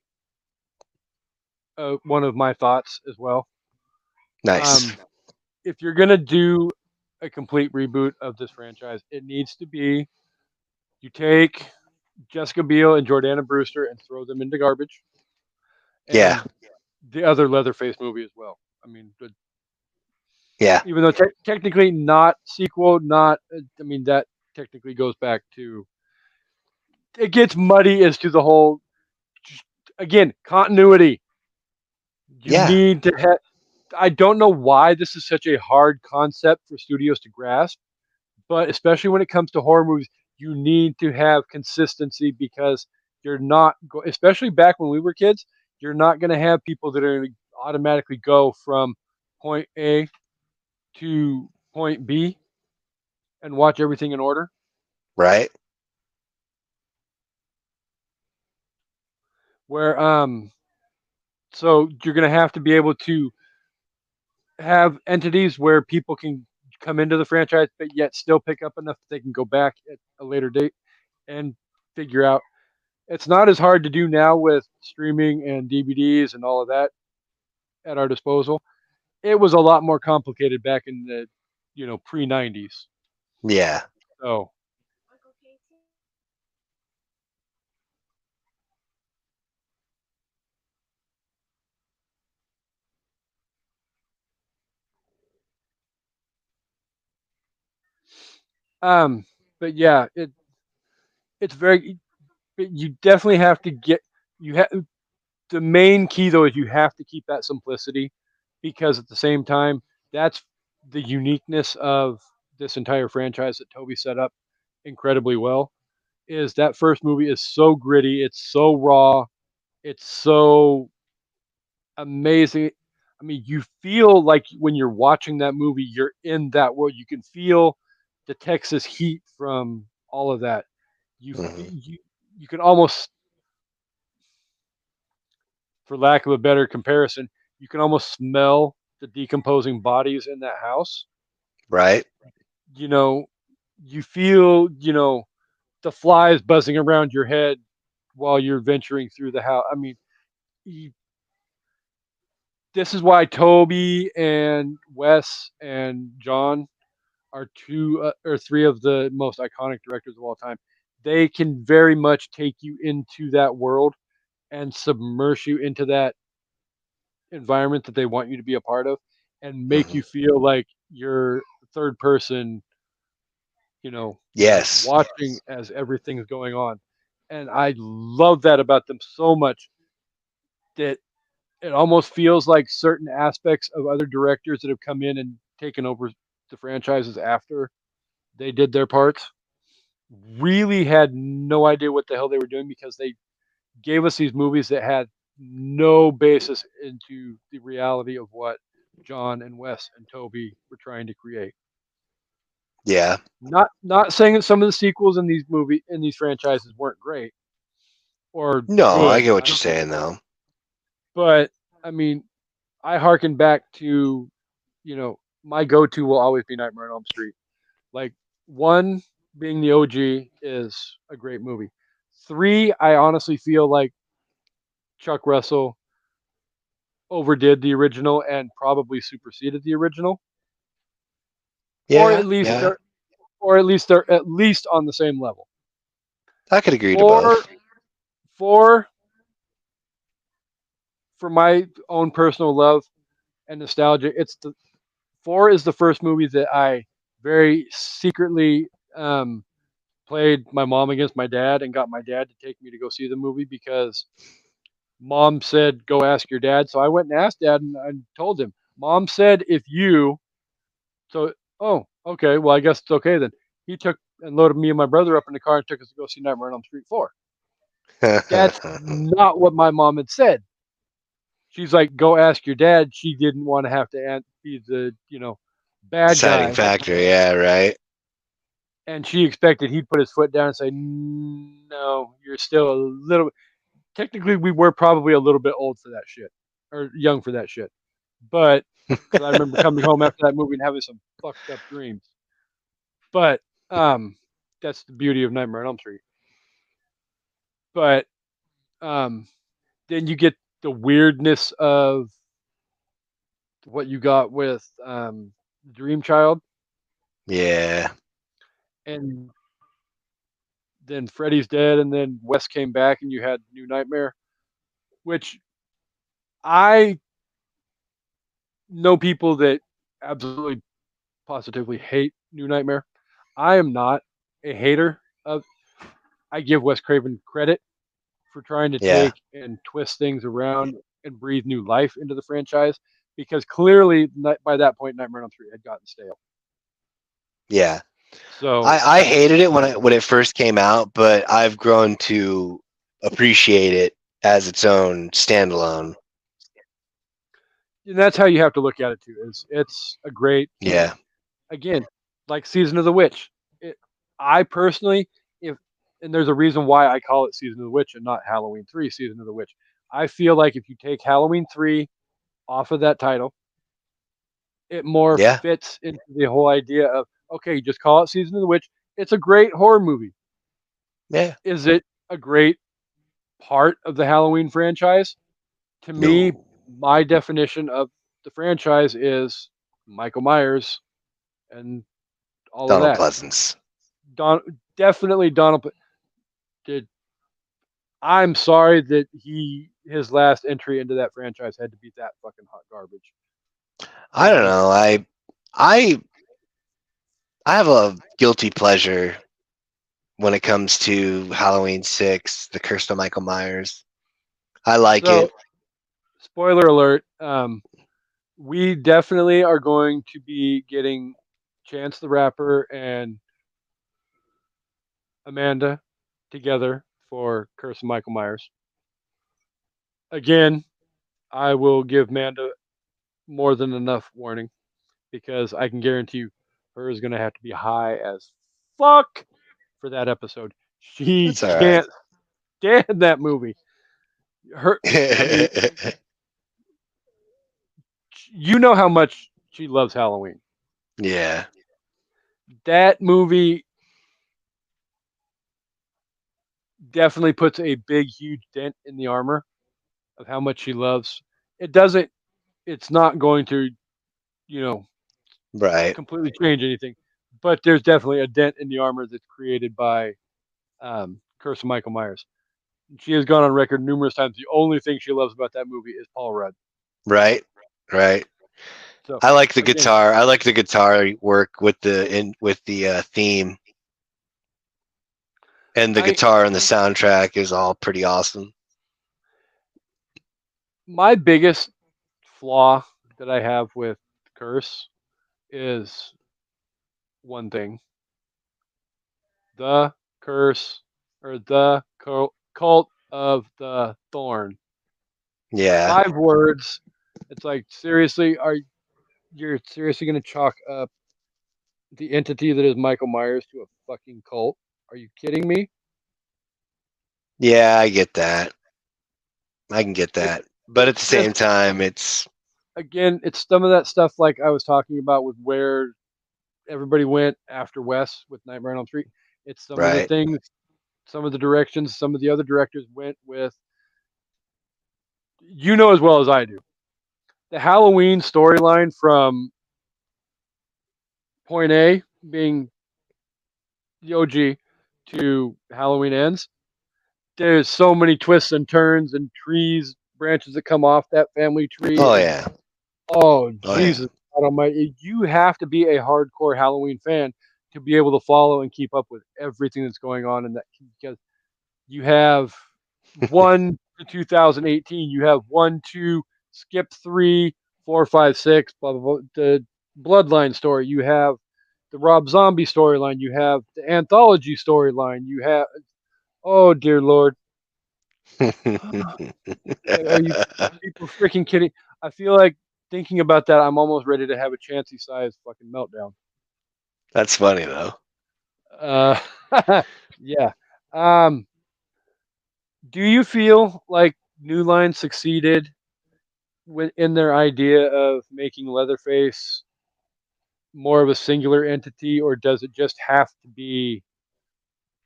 one of my thoughts as well. Nice. Um, if you're gonna do a complete reboot of this franchise, it needs to be you take Jessica Biel and Jordana Brewster and throw them into garbage, Yeah, and the other Leatherface movie as well. I mean, yeah, even though technically not sequel, not I mean that technically goes back to, it gets muddy as to the whole, again, continuity. You yeah. need to have. I don't know why this is such a hard concept for studios to grasp, but especially when it comes to horror movies, you need to have consistency because you're not, especially back when we were kids, you're not going to have people that are going to automatically go from point A to point B and watch everything in order. Right. Where so you're going to have to be able to have entities where people can come into the franchise but yet still pick up enough that they can go back at a later date and figure out. It's not as hard to do now with streaming and DVDs and all of that at our disposal. It was a lot more complicated back in the pre 90s. Yeah. So but yeah, it's very, you definitely have to get, you have, the main key though is you have to keep that simplicity, because at the same time that's the uniqueness of this entire franchise that Toby set up incredibly well. Is that first movie is so gritty, it's so raw, it's so amazing. I mean, you feel like when you're watching that movie, you're in that world. You can feel the Texas heat from all of that. Hmm. You can almost, for lack of a better comparison, you can almost smell the decomposing bodies in that house. Right? You know, you feel, the flies buzzing around your head while you're venturing through the house. I mean, you, this is why Toby and Wes and John are two or three of the most iconic directors of all time. They can very much take you into that world and submerge you into that environment that they want you to be a part of and make Hmm. you feel like you're third person, Yes. watching as everything's going on. And I love that about them so much that it almost feels like certain aspects of other directors that have come in and taken over the franchises after they did their parts really had no idea what the hell they were doing because they gave us these movies that had no basis into the reality of what John and Wes and Toby were trying to create. Yeah. Not saying that some of the sequels in these franchises weren't great or No, I good. get I what you're don't think they saying were. though. But I mean, I harken back to, my go-to will always be Nightmare on Elm Street. Like, one being the OG is a great movie. Three, I honestly feel like Chuck Russell overdid the original and probably superseded the original, or Yeah. at least Yeah. they're at least on the same level. I could agree to Four, both. four, for my own personal love and nostalgia, it's the four is the first movie that I very secretly played my mom against my dad and got my dad to take me to go see the movie because mom said go ask your dad. So I went and asked dad and I told him. Mom said if you so oh okay, well I guess it's okay then. He took and loaded me and my brother up in the car and took us to go see Nightmare on Elm Street 4. That's not what my mom had said. She's like, go ask your dad. She didn't want to have to be the bad Deciding guy, factor. Yeah. Right. and she expected he'd put his foot down and say, no, you're still a little. Technically, we were probably a little bit old for that shit, or young for that shit. But because I remember coming home after that movie and having some fucked up dreams. But um, that's the beauty of Nightmare on Elm Street. But um, then you get the weirdness of what you got with Dream Child, Yeah. and then Freddy's dead, and then Wes came back, and you had New Nightmare, which I know people that absolutely positively hate New Nightmare. I am not a hater of. I give Wes Craven credit for trying to Yeah. take and twist things around and breathe new life into the franchise because clearly by that point Nightmare on Elm Street had gotten stale. Yeah. So I hated it when it first came out, but I've grown to appreciate it as its own standalone. and that's how you have to look at it too. Is it's a great Yeah. again like Season of the Witch. It, I personally, if and there's a reason why I call it Season of the Witch and not Halloween 3 Season of the Witch. I feel like if you take Halloween 3 off of that title, it more Yeah. fits into the whole idea of okay, just call it Season of the Witch. It's a great horror movie. Yeah. Is it a great part of the Halloween franchise? To me, No. my definition of the franchise is Michael Myers and all of Donald that. Pleasance. Don definitely Donald did. I'm sorry that his last entry into that franchise had to be that fucking hot garbage. I don't know. I I have a guilty pleasure when it comes to Halloween 6, The Curse of Michael Myers. I like So, it. spoiler alert. We definitely are going to be getting Chance the Rapper and Amanda together for Curse of Michael Myers. Again, I will give Amanda more than enough warning because I can guarantee you her is going to have to be high as fuck for that episode. She That's all right. can't stand that movie. Her, I mean, you know how much she loves Halloween. Yeah. That movie definitely puts a big, huge dent in the armor of how much she loves. It doesn't. It's not going to, you know, Right. completely change anything, but there's definitely a dent in the armor that's created by Curse of Michael Myers. She has gone on record numerous times. The only thing she loves about that movie is Paul Rudd. Right. Right. So I like the again, guitar. I like the guitar work with the theme, and the I guitar and the soundtrack is all pretty awesome. my biggest flaw that I have with Curse is one thing: the curse or the cult of the thorn. Yeah. 5 words. It's like seriously, are you're seriously going to chalk up the entity that is Michael Myers to a fucking cult? Are you kidding me? Yeah, I get that. I can get It that. But at it's the same just time, it's again, it's some of that stuff like I was talking about with where everybody went after Wes with Nightmare on Elm Street. It's some of the right. things, some of the directions, some of the other directors went with. You know as well as I do. The Halloween storyline from point A being the OG to Halloween ends. There's so many twists and turns and trees, branches that come off that family tree, Oh and yeah. oh Oh yeah. Jesus, God Almighty! You have to be a hardcore Halloween fan to be able to follow and keep up with everything that's going on in that because you have 1 to 2018, you have 1, 2, skip 3, 4, 5, 6, blah blah blah. The Bloodline story, you have the Rob Zombie storyline, you have the anthology storyline, you have oh dear Lord, are you people freaking kidding? I feel like thinking about that, I'm almost ready to have a Chancy size fucking meltdown. That's funny though. Uh, yeah. Um, do you feel like New Line succeeded in their idea of making Leatherface more of a singular entity, or does it just have to be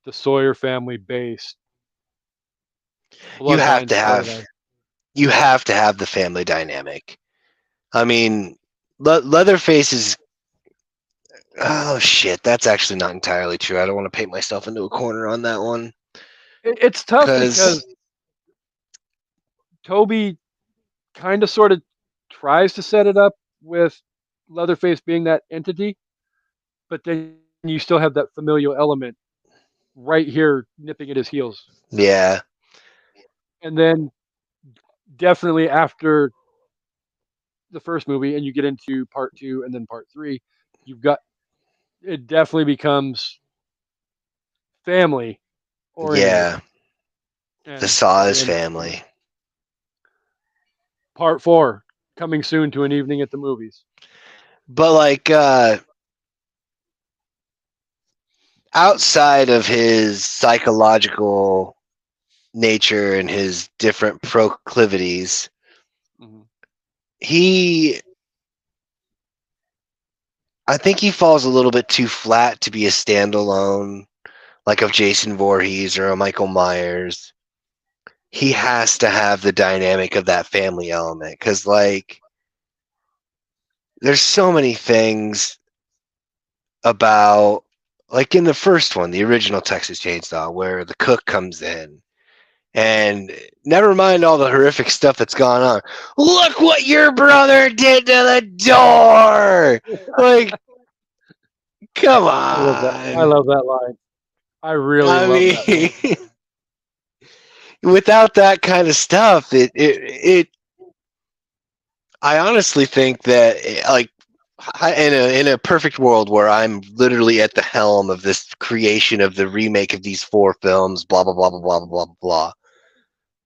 the Sawyer family based You have bloodline to have storyline? you have to have the family dynamic. I mean, Leatherface is. Oh shit, that's actually not entirely true. I don't want to paint myself into a corner on that one It's tough because because Toby kind of sort of tries to set it up with Leatherface being that entity, but then you still have that familial element right here nipping at his heels. yeah, And then definitely after the first movie and you get into part 2 and then part 3, you've got it definitely becomes family oriented. yeah, the And Saw is again, family. part 4 coming soon to an evening at the movies. But like outside of his psychological nature and his different proclivities, Mm-hmm. he I think he falls a little bit too flat to be a standalone like of Jason Voorhees or a Michael Myers. He has to have the dynamic of that family element because like there's so many things about like in the first one, the original Texas Chainsaw, where the cook comes in and never mind all the horrific stuff that's gone on. Look what your brother did to the door. Like, come I love that. I on. love that line. I really I love that line. mean, without that kind of stuff, it I honestly think that like in a perfect world where I'm literally at the helm of this creation of the remake of these 4 films, blah blah blah blah blah blah blah blah.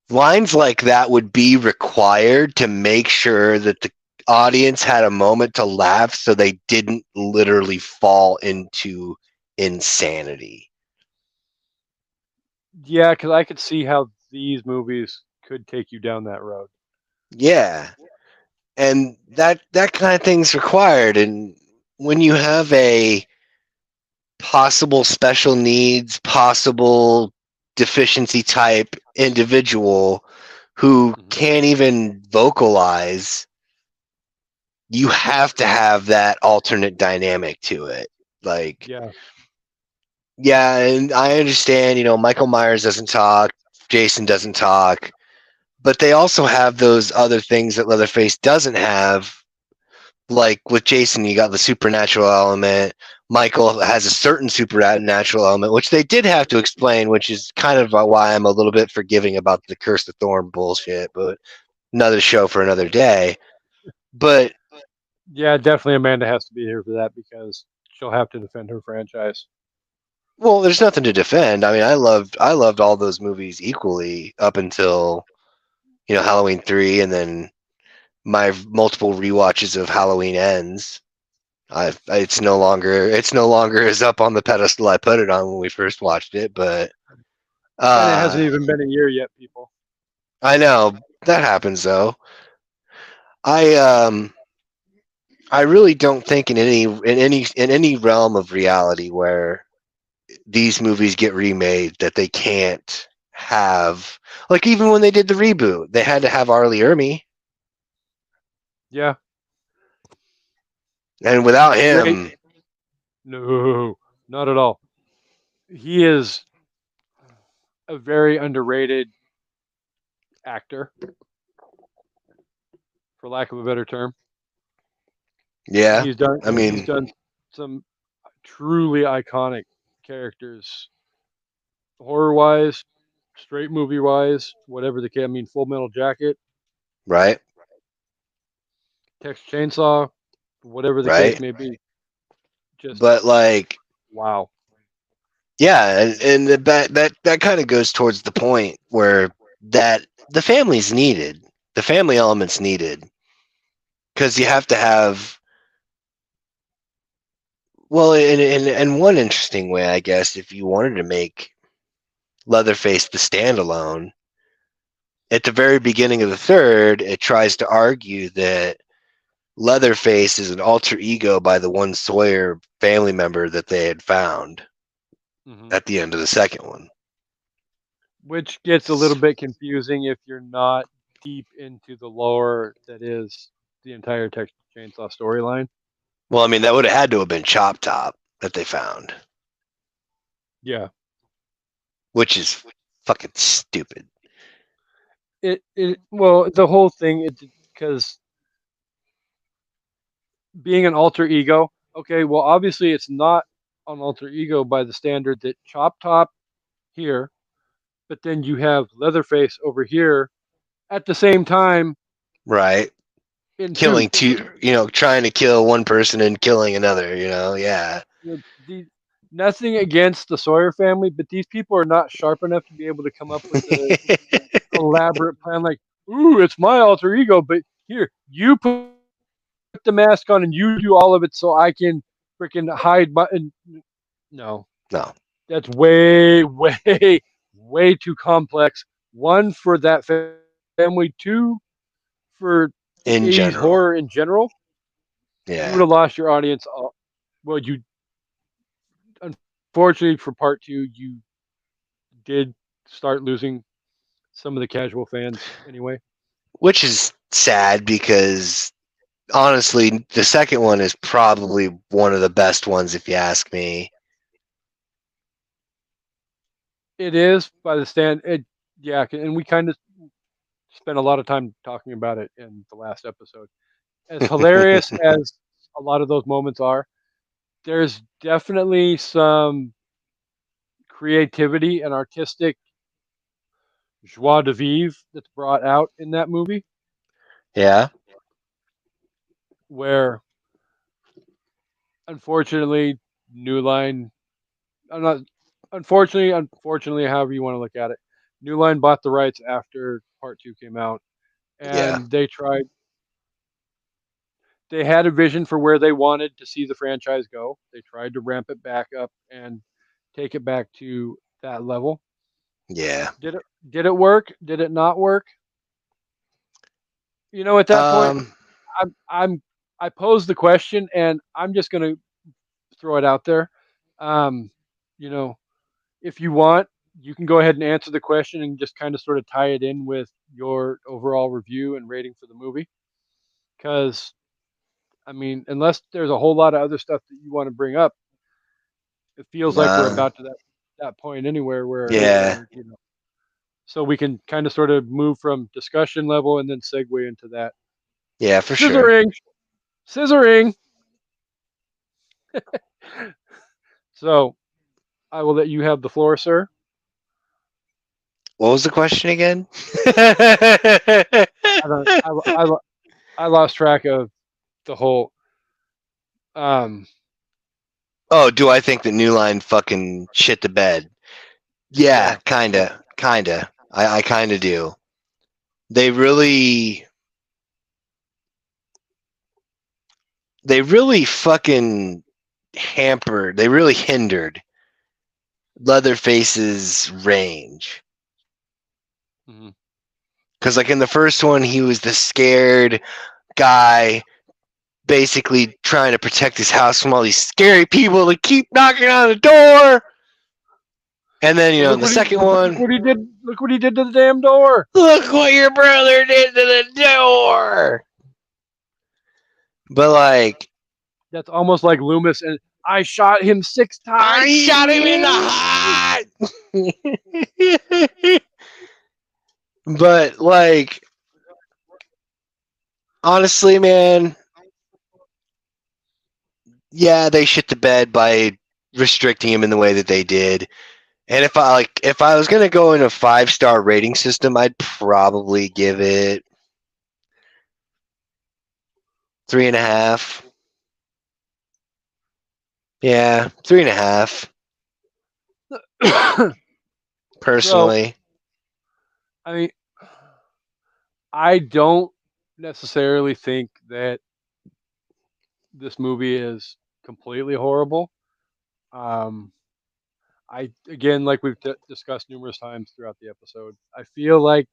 Lines like that would be required to make sure that the audience had a moment to laugh so they didn't literally fall into insanity. Yeah, because I could see how these movies could take you down that road. Yeah. And that kind of thing's required. And when you have a possible special needs, possible deficiency type individual who Hmm. can't even vocalize, you have to have that alternate dynamic to it. Like, Yeah, yeah, and I understand, Michael Myers doesn't talk, Jason doesn't talk, but they also have those other things that Leatherface doesn't have. Like with Jason, you got the supernatural element. Michael has a certain supernatural element, which they did have to explain, which is kind of why I'm a little bit forgiving about the Curse of Thorn bullshit, but another show for another day. But, yeah, definitely Amanda has to be here for that because she'll have to defend her franchise. well, there's nothing to defend. I mean, I loved all those movies equally up until, Halloween 3 and then my multiple rewatches of Halloween Ends. It's no longer as up on the pedestal I put it on when we first watched it, but And it hasn't uh even been a year yet, people. I know that happens though. I really don't think in any realm of reality where these movies get remade that they can't have, like, even when they did the reboot, they had to have Arlie Ermy, Yeah, and without great. him, No, not at all. He is a very underrated actor, for lack of a better term. yeah, He's done I he's mean, done some truly iconic characters, horror wise, straight movie wise, whatever the case. I mean, Full Metal Jacket, right, Texas Chainsaw, whatever the case right, may be. Just but like, wow. yeah, and that kind of goes towards the point where that the family's needed, the family element's needed, because you have to have, well, in one interesting way, I guess, if you wanted to make Leatherface the standalone, at the very beginning of the third, it tries to argue that Leatherface is an alter ego by the one Sawyer family member that they had found Hmm. at the end of the second one. Which gets a little bit confusing if you're not deep into the lore that is the entire Texas Chainsaw storyline. Well, I mean, that would have had to have been Chop Top that they found, Yeah, which is fucking stupid. it well the whole thing it because being an alter ego. Okay, well obviously it's not an alter ego by the standard that Chop Top here, but then you have Leatherface over here at the same time Right. in two. Killing two, trying to kill one person and killing another, yeah. You know, nothing against the Sawyer family, but these people are not sharp enough to be able to come up with the elaborate plan. Like, ooh, it's my alter ego, but here you put the mask on and you do all of it so I can freaking hide my. No, No, that's way too complex. One for that family, two for the '80s in horror in general. general. You would have Yeah. lost your audience. Well, you unfortunately for part two, you did start losing some of the casual fans anyway. Which is sad because honestly, the second one is probably one of the best ones if you ask me. It is by the stand. Yeah, and we kind of spent a lot of time talking about it in the last episode. As hilarious as a lot of those moments are, there's definitely some creativity and artistic joie de vivre that's brought out in that movie Yeah. where unfortunately New Line I'm not unfortunately however you want to look at it. New Line bought the rights after part 2 came out Yeah. and they tried they had a vision for where they wanted to see the franchise go. They tried to ramp it back up and take it back to that level. Yeah. Did it work? Did it not work? At that point, Um. I'm I posed the question, and I'm just going to throw it out there. Um, you know, if you want, you can go ahead and answer the question and just kind of sort of tie it in with your overall review and rating for the movie. Because I mean, unless there's a whole lot of other stuff that you want to bring up, it feels like we're Uh. about to that point anywhere Yeah. where so we can kind of sort of move from discussion level and then segue into that. Yeah. For sure. Scissoring, scissoring. So I will let you have the floor, sir. What was the question again? I don't. I lost track of the whole. Um. Oh, do I think that New Line fucking shit the bed? Yeah, Yeah. kinda. I kinda do. They really, they really fucking hampered. They really hindered Leatherface's range. Hmm. Because like in the first one, he was the scared guy, basically trying to protect his house from all these scary people that keep knocking on the door. And then But in the second look one, what he did. Look what he did to the damn door. look what your brother did to the door. But like, That's almost like Loomis, and I shot him 6 times. I shot him in the heart. But like, honestly, man, yeah, they shit the bed by restricting him in the way that they did. And if I was gonna go in a 5-star rating system, I'd probably give it 3.5. Yeah, 3.5. So Personally, I mean, I don't necessarily think that this movie is completely horrible. Um, I again, like we've discussed numerous times throughout the episode, I feel like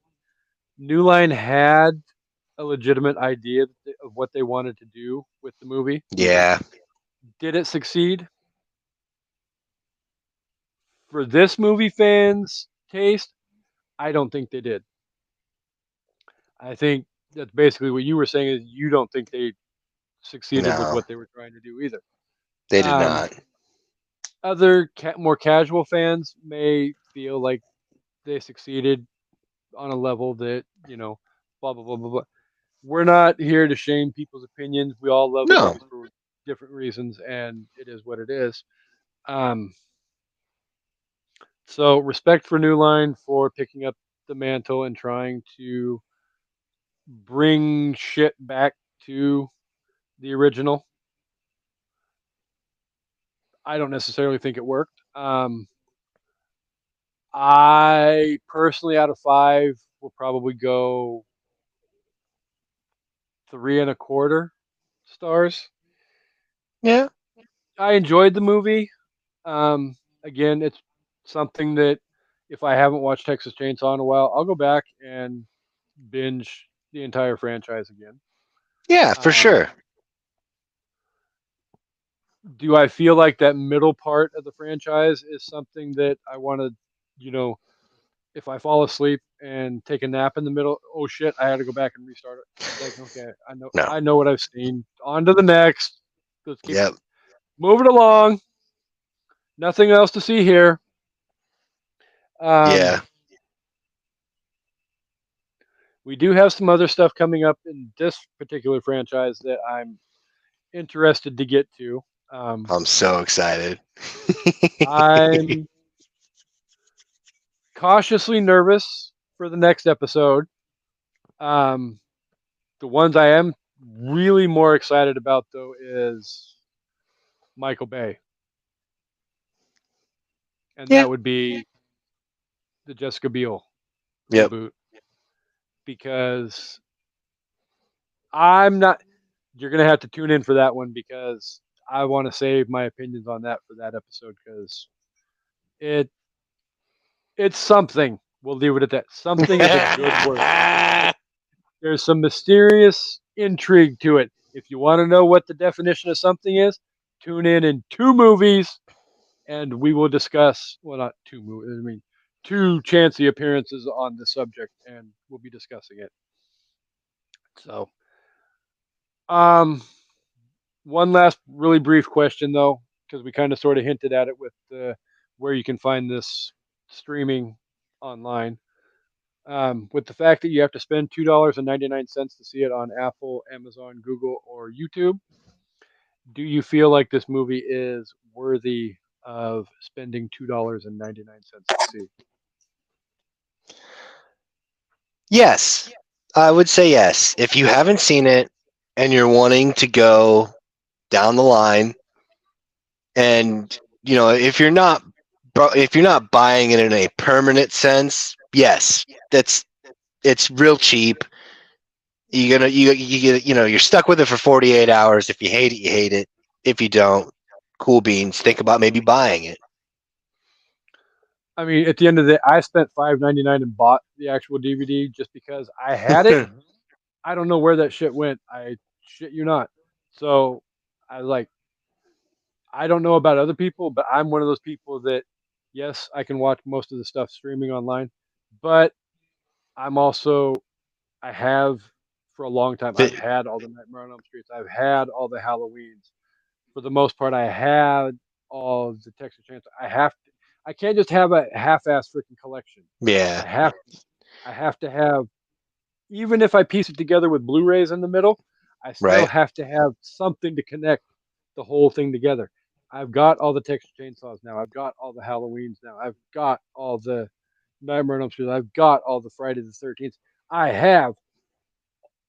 New Line had a legitimate idea of what they wanted to do with the movie. yeah, Did it succeed? For this movie fans' taste, I don't think they did. I think that's basically what you were saying is you don't think they succeeded with no, what they were trying to do either. they did Um, not. other more casual fans may feel like they succeeded on a level that blah blah blah blah blah. We're not here to shame people's opinions. We all love No, movies for different reasons, and it is what it is. Um, so respect for New Line for picking up the mantle and trying to bring shit back to the original. I don't necessarily think it worked. I personally, out of five, will probably go 3.25 stars. yeah, I enjoyed the movie. Um, again, it's something that if I haven't watched Texas Chainsaw in a while, I'll go back and binge the entire franchise again. yeah, for Um, sure. do I feel like that middle part of the franchise is something that I want to, you know, if I fall asleep and take a nap in the middle, oh shit, I had to go back and restart it. It's like, okay, No, I know what I've seen. On to the next. Let's keep yep, moving along. Nothing else to see here. Um, yeah, we do have some other stuff coming up in this particular franchise that I'm interested to get to. I'm so excited. I'm cautiously nervous for the next episode. Um, the ones I am really more excited about, though, is Michael Bay, and Yeah, that would be the Jessica Biel yep, reboot because I'm not. you're gonna have to tune in for that one because I want to save my opinions on that for that episode because it it's something. We'll leave it at that. Something is a good word. There's some mysterious intrigue to it. If you want to know what the definition of something is, tune in two movies, and we will discuss. Well, not two movies. I mean, two Chancy appearances on the subject, and we'll be discussing it. So, um, one last really brief question though, because we kind of sort of hinted at it with where you can find this streaming online. With the fact that you have to spend $2.99 to see it on Apple, Amazon, Google, or YouTube, do you feel like this movie is worthy of spending $2.99 to see? Yes, I would say yes. If you haven't seen it and you're wanting to go down the line, and if you're not buying it in a permanent sense, yes, that's it's real cheap. You get you're stuck with it for 48 hours. If you hate it, you hate it. If you don't, cool beans. Think about maybe buying it. I mean, at the end of the day, I spent $5.99 and bought the actual DVD just because I had it. I don't know where that shit went. I shit you not. So I like I don't know about other people, but I'm one of those people that yes, I can watch most of the stuff streaming online, but I'm also I have for a long time. I've Fi- had all the Nightmare on Elm Streets. I've had all the Halloweens. For the most part, I had all the Texas Chainsaw. I can't just have a half-ass freaking collection. yeah, I have I have to have even if I piece it together with Blu-rays in the middle, I still right. have to have something to connect the whole thing together. I've got all the Texas Chainsaws now. I've got all the Halloweens now. I've got all the Nightmare on Elm Street. I've got all the Friday the 13th. I have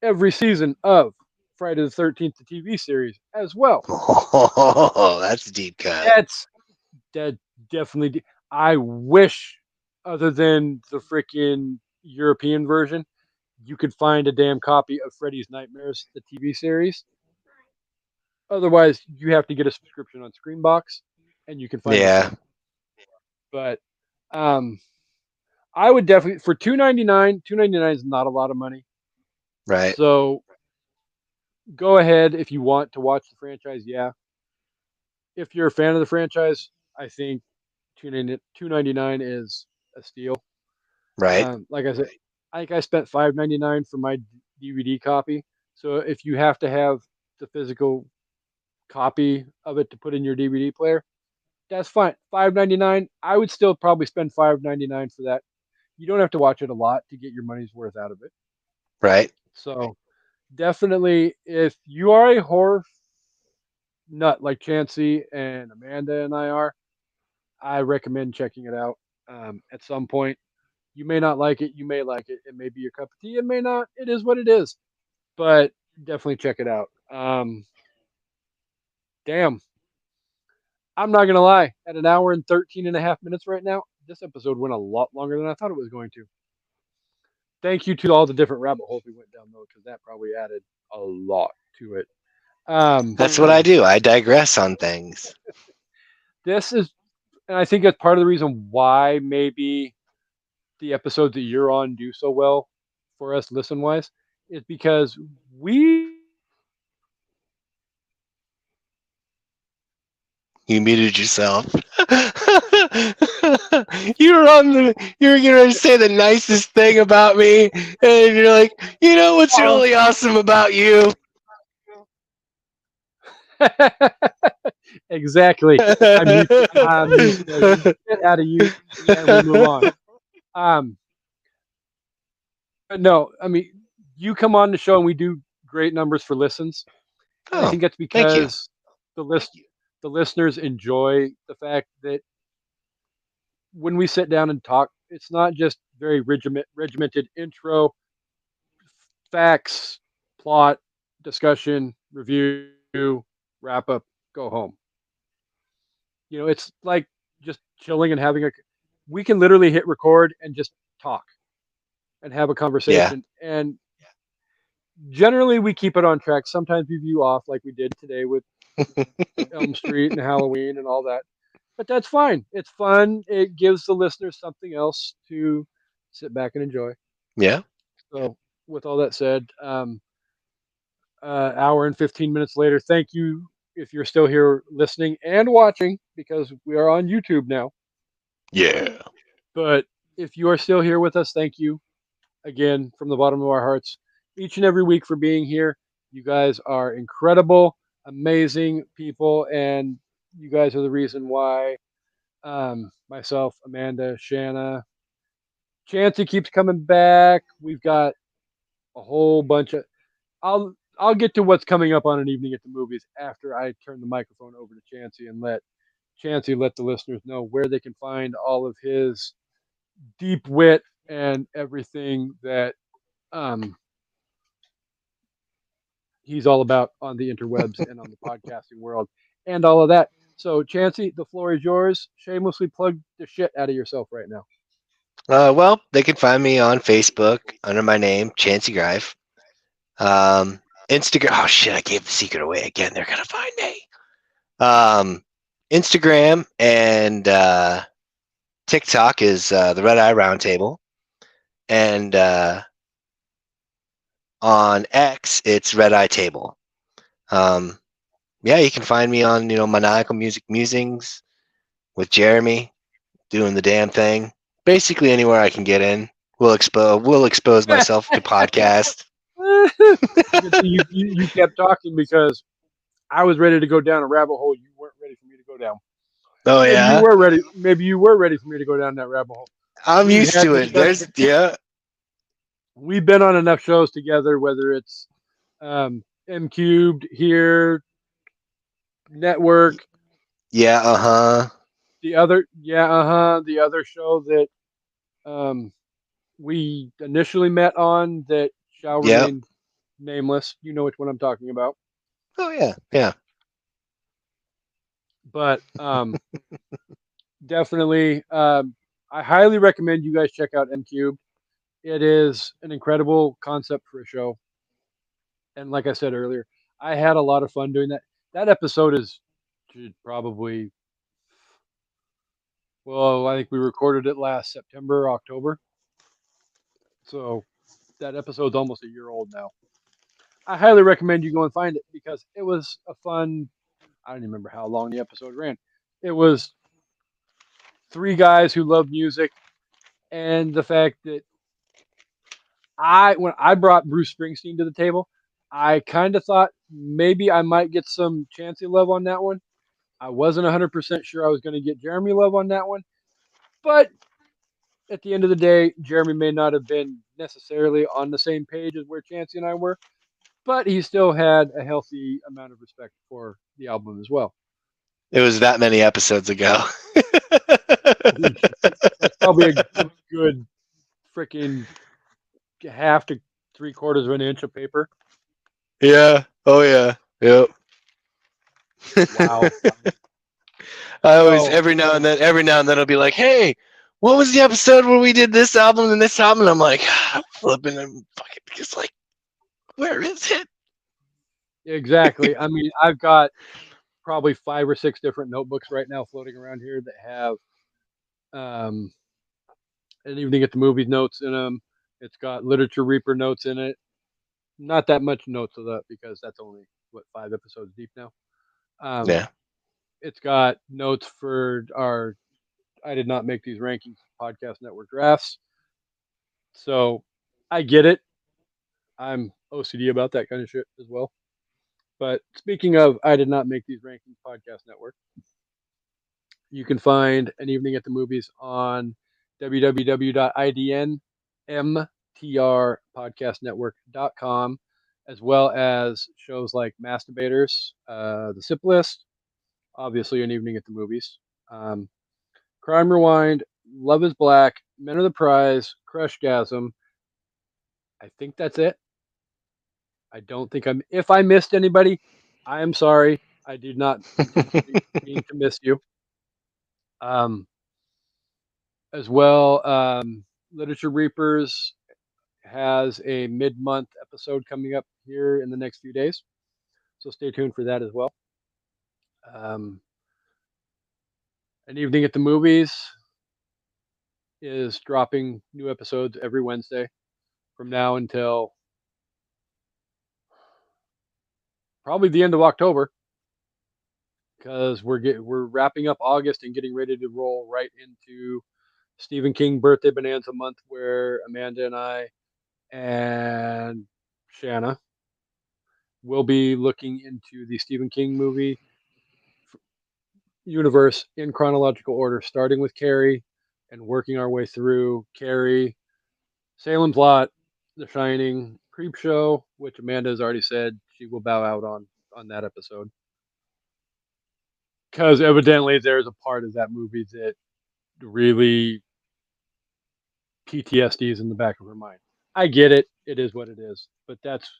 every season of Friday the 13th, the TV series as well. Oh, that's a deep cut. That's that definitely. I wish, other than the freaking European version, you could find a damn copy of Freddy's Nightmares, the TV series. Otherwise, you have to get a subscription on Screenbox, and you can find the Yeah, same. But um, I would definitely for $2.99 is not a lot of money. right, So go ahead if you want to watch the franchise. Yeah, if you're a fan of the franchise, I think $2.99 is a steal. right, Like I said, I think I spent $5.99 for my DVD copy. So if you have to have the physical copy of it to put in your DVD player, that's fine. $5.99. I would still probably spend $5.99 for that. You don't have to watch it a lot to get your money's worth out of it. right. So definitely, if you are a horror nut like Chancey and Amanda and I are, I recommend checking it out at some point. You may not like it. You may like it. It may be your cup of tea. It may not. It is what it is. But definitely check it out. Damn. I'm not going to lie. At an hour and 13 and a half minutes right now, this episode went a lot longer than I thought it was going to. Thank you to all the different rabbit holes we went down, though, because that probably added a lot to it. Um, That's what I do. I digress on things. this is, and I think that's part of the reason why maybe the episodes that you're on do so well for us listen wise, is because we You muted yourself. You were going to say the nicest thing about me, and you're like, you know what's really awesome about you? exactly. I mute the shit out of you, and we move on. Um, but no, I mean, you come on the show and we do great numbers for listens, and I Oh, think that's thank you. because the list the listeners enjoy the fact that when we sit down and talk, it's not just very regimented intro, facts, plot, discussion, review, wrap up, go home. It's like just chilling and having a. We can literally hit record and just talk and have a Yeah, conversation, and generally we keep it on track. Sometimes we view off like we did today with Elm Street and Halloween and all that. But that's fine. It's fun. It gives the listeners something else to sit back and enjoy. Yeah. So, with all that said, hour and 15 minutes later, thank you if you're still here listening and watching because we are on YouTube now. Yeah. But if you are still here with us, thank you again from the bottom of our hearts each and every week for being here. You guys are incredible, amazing people, and you guys are the reason why myself, Amanda, Shanna, Chancy keeps coming back. We've got a whole bunch of. I'll get to what's coming up on an evening at the movies after I turn the microphone over to Chancy and let Chancy let the listeners know where they can find all of his deep wit and everything that um, he's all about on the interwebs and on the podcasting world and all of that. So, Chancy, the floor is yours. Shamelessly plug the shit out of yourself right now. Well, they can find me on Facebook under my name, Chancy Grife. Instagram. Oh shit! I gave the secret away again. They're gonna find me. Um, Instagram and TikTok is the Red Eye Roundtable, and on X it's Red Eye Table. Yeah, you can find me on Maniacal Music Musings with Jeremy doing the damn thing. Basically anywhere I can get in, we'll expose myself to podcast. Good thing you kept talking because I was ready to go down a rabbit hole you weren't ready for me to go down. Oh Maybe you yeah, were ready. Maybe you were ready for me to go down that rabbit hole. I'm We've used had to it. discussion. There's yeah, We've been on enough shows together, whether it's M Cubed here, Network, yeah, the other show that um, we initially met on that shall yeah. remain nameless. You know which one I'm talking about. Oh yeah, yeah. But definitely, I highly recommend you guys check out M Cubed. It is an incredible concept for a show. And like I said earlier, I had a lot of fun doing that. That episode is probably, well, I think we recorded it last September, October. So that episode's almost a year old now. I highly recommend you go and find it because it was a fun. I don't even remember how long the episode ran. It was three guys who love music, and the fact that when I brought Bruce Springsteen to the table, I kind of thought maybe I might get some Chancey love on that one. I wasn't 100% sure I was going to get Jeremy love on that one, but at the end of the day, Jeremy may not have been necessarily on the same page as where Chancey and I were, but he still had a healthy amount of respect for the album as well. It was that many episodes ago. That's probably a good freaking half to three quarters of an inch of paper. Yeah. Oh yeah. Yep. Wow. I always So every now and then I'll be like, hey, what was the episode where we did this album and this album? And I'm like, flipping and fucking because like, where is it? exactly. I mean, I've got probably 5 or 6 different notebooks right now floating around here that have um, an evening at the movies notes in them. It's got literature reaper notes in it. Not that much notes of that because that's only what 5 episodes deep now. Um, Yeah. it's got notes for our I did not make these rankings podcast network drafts. So I get it. I'm OCD about that kind of shit as well. But speaking of, I did not make these rankings podcast network. You can find an evening at the movies on www.idnmtrpodcastnetwork.com, as well as shows like Masturbators, The Sip List, obviously an evening at the movies, um, Crime Rewind, Love is Black, Men are the Prize, Crushgasm. I think that's it. I don't think I'm. If I missed anybody, I am sorry. I did not intentionally mean to miss you. Um, as well, Literature Reapers has a mid-month episode coming up here in the next few days, so stay tuned for that as well. Um, an evening at the movies is dropping new episodes every Wednesday from now until probably the end of October, because we're wrapping up August and getting ready to roll right into Stephen King birthday bonanza month, where Amanda and I and Shanna will be looking into the Stephen King movie universe in chronological order, starting with Carrie and working our way through Carrie, Salem's Lot, The Shining, Creepshow, which Amanda has already said she will bow out on that episode, because evidently there's a part of that movie that really PTSD is in the back of her mind. I get it; it is what it is. But that's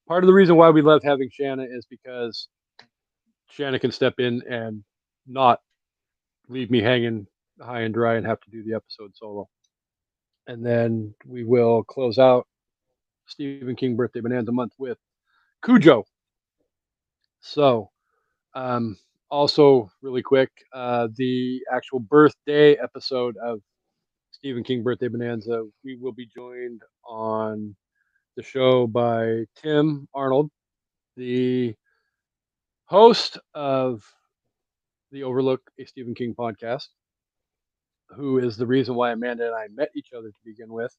part of the reason why we love having Shanna, is because Shanna can step in and not leave me hanging high and dry and have to do the episode solo. And then we will close out Stephen King birthday bonanza month with Cujo. So, um, also really quick, the actual birthday episode of Stephen King birthday bonanza, we will be joined on the show by Tim Arnold, the host of the Overlook, a Stephen King podcast, who is the reason why Amanda and I met each other to begin with,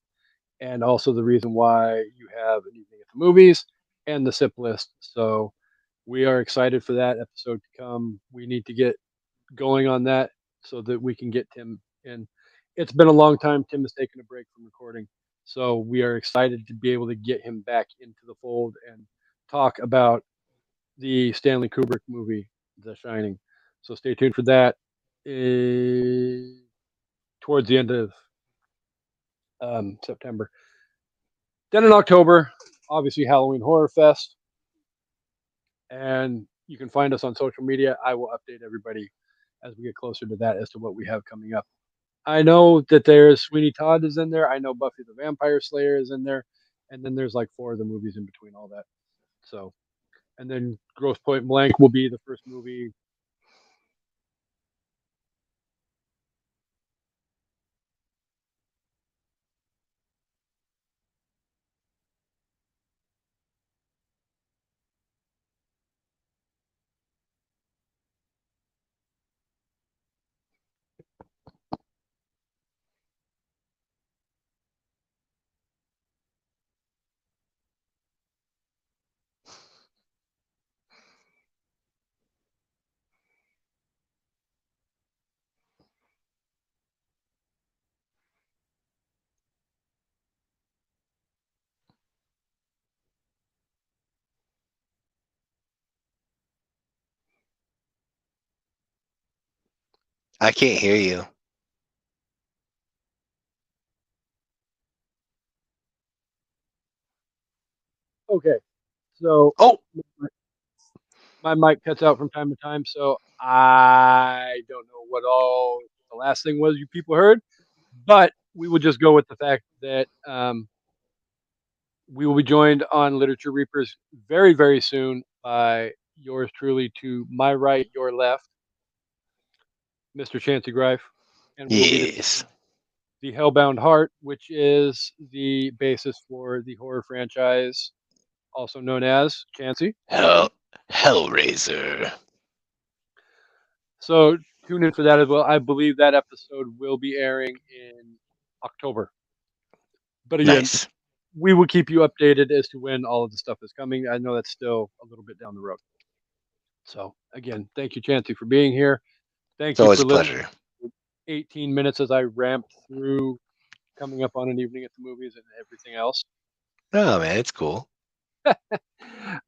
and also the reason why you have an evening at the movies and the SIP list. So we are excited for that episode to come. We need to get going on that so that we can get Tim in. It's been a long time. Tim has taken a break from recording. So we are excited to be able to get him back into the fold and talk about the Stanley Kubrick movie, The Shining. So stay tuned for that. Towards the end of September. Then in October, obviously Halloween Horror Fest, and you can find us on social media. I will update everybody as we get closer to that as to what we have coming up. I know that there's Sweeney Todd is in there. I know Buffy the Vampire Slayer is in there, and then there's like 4 of the movies in between all that. So, and then Gross Point Blank will be the first movie. I can't hear you. Okay, so Oh, my mic cuts out from time to time, so I don't know what all the last thing was you people heard, but we will just go with the fact that we will be joined on Literature Reapers very, very soon by yours truly, to my right, your left, Mr. Chancy Grife, and we will be yes. discussing The Hellbound Heart, which is the basis for the horror franchise, also known as Chancy. Hellraiser. So tune in for that as well. I believe that episode will be airing in October. But again, Nice. we will keep you updated as to when all of the stuff is coming. I know that's still a little bit down the road. So again, thank you, Chancy, for being here. It's Thank you always for a listening. pleasure. 18 minutes as I ramped through coming up on an evening at the movies and everything else. Oh man, it's cool.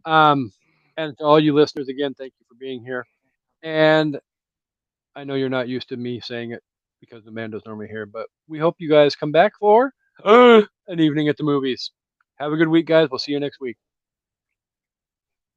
um, and to all you listeners, again, thank you for being here. And I know you're not used to me saying it because Amanda's normally here, but we hope you guys come back for an evening at the movies. Have a good week, guys. We'll see you next week.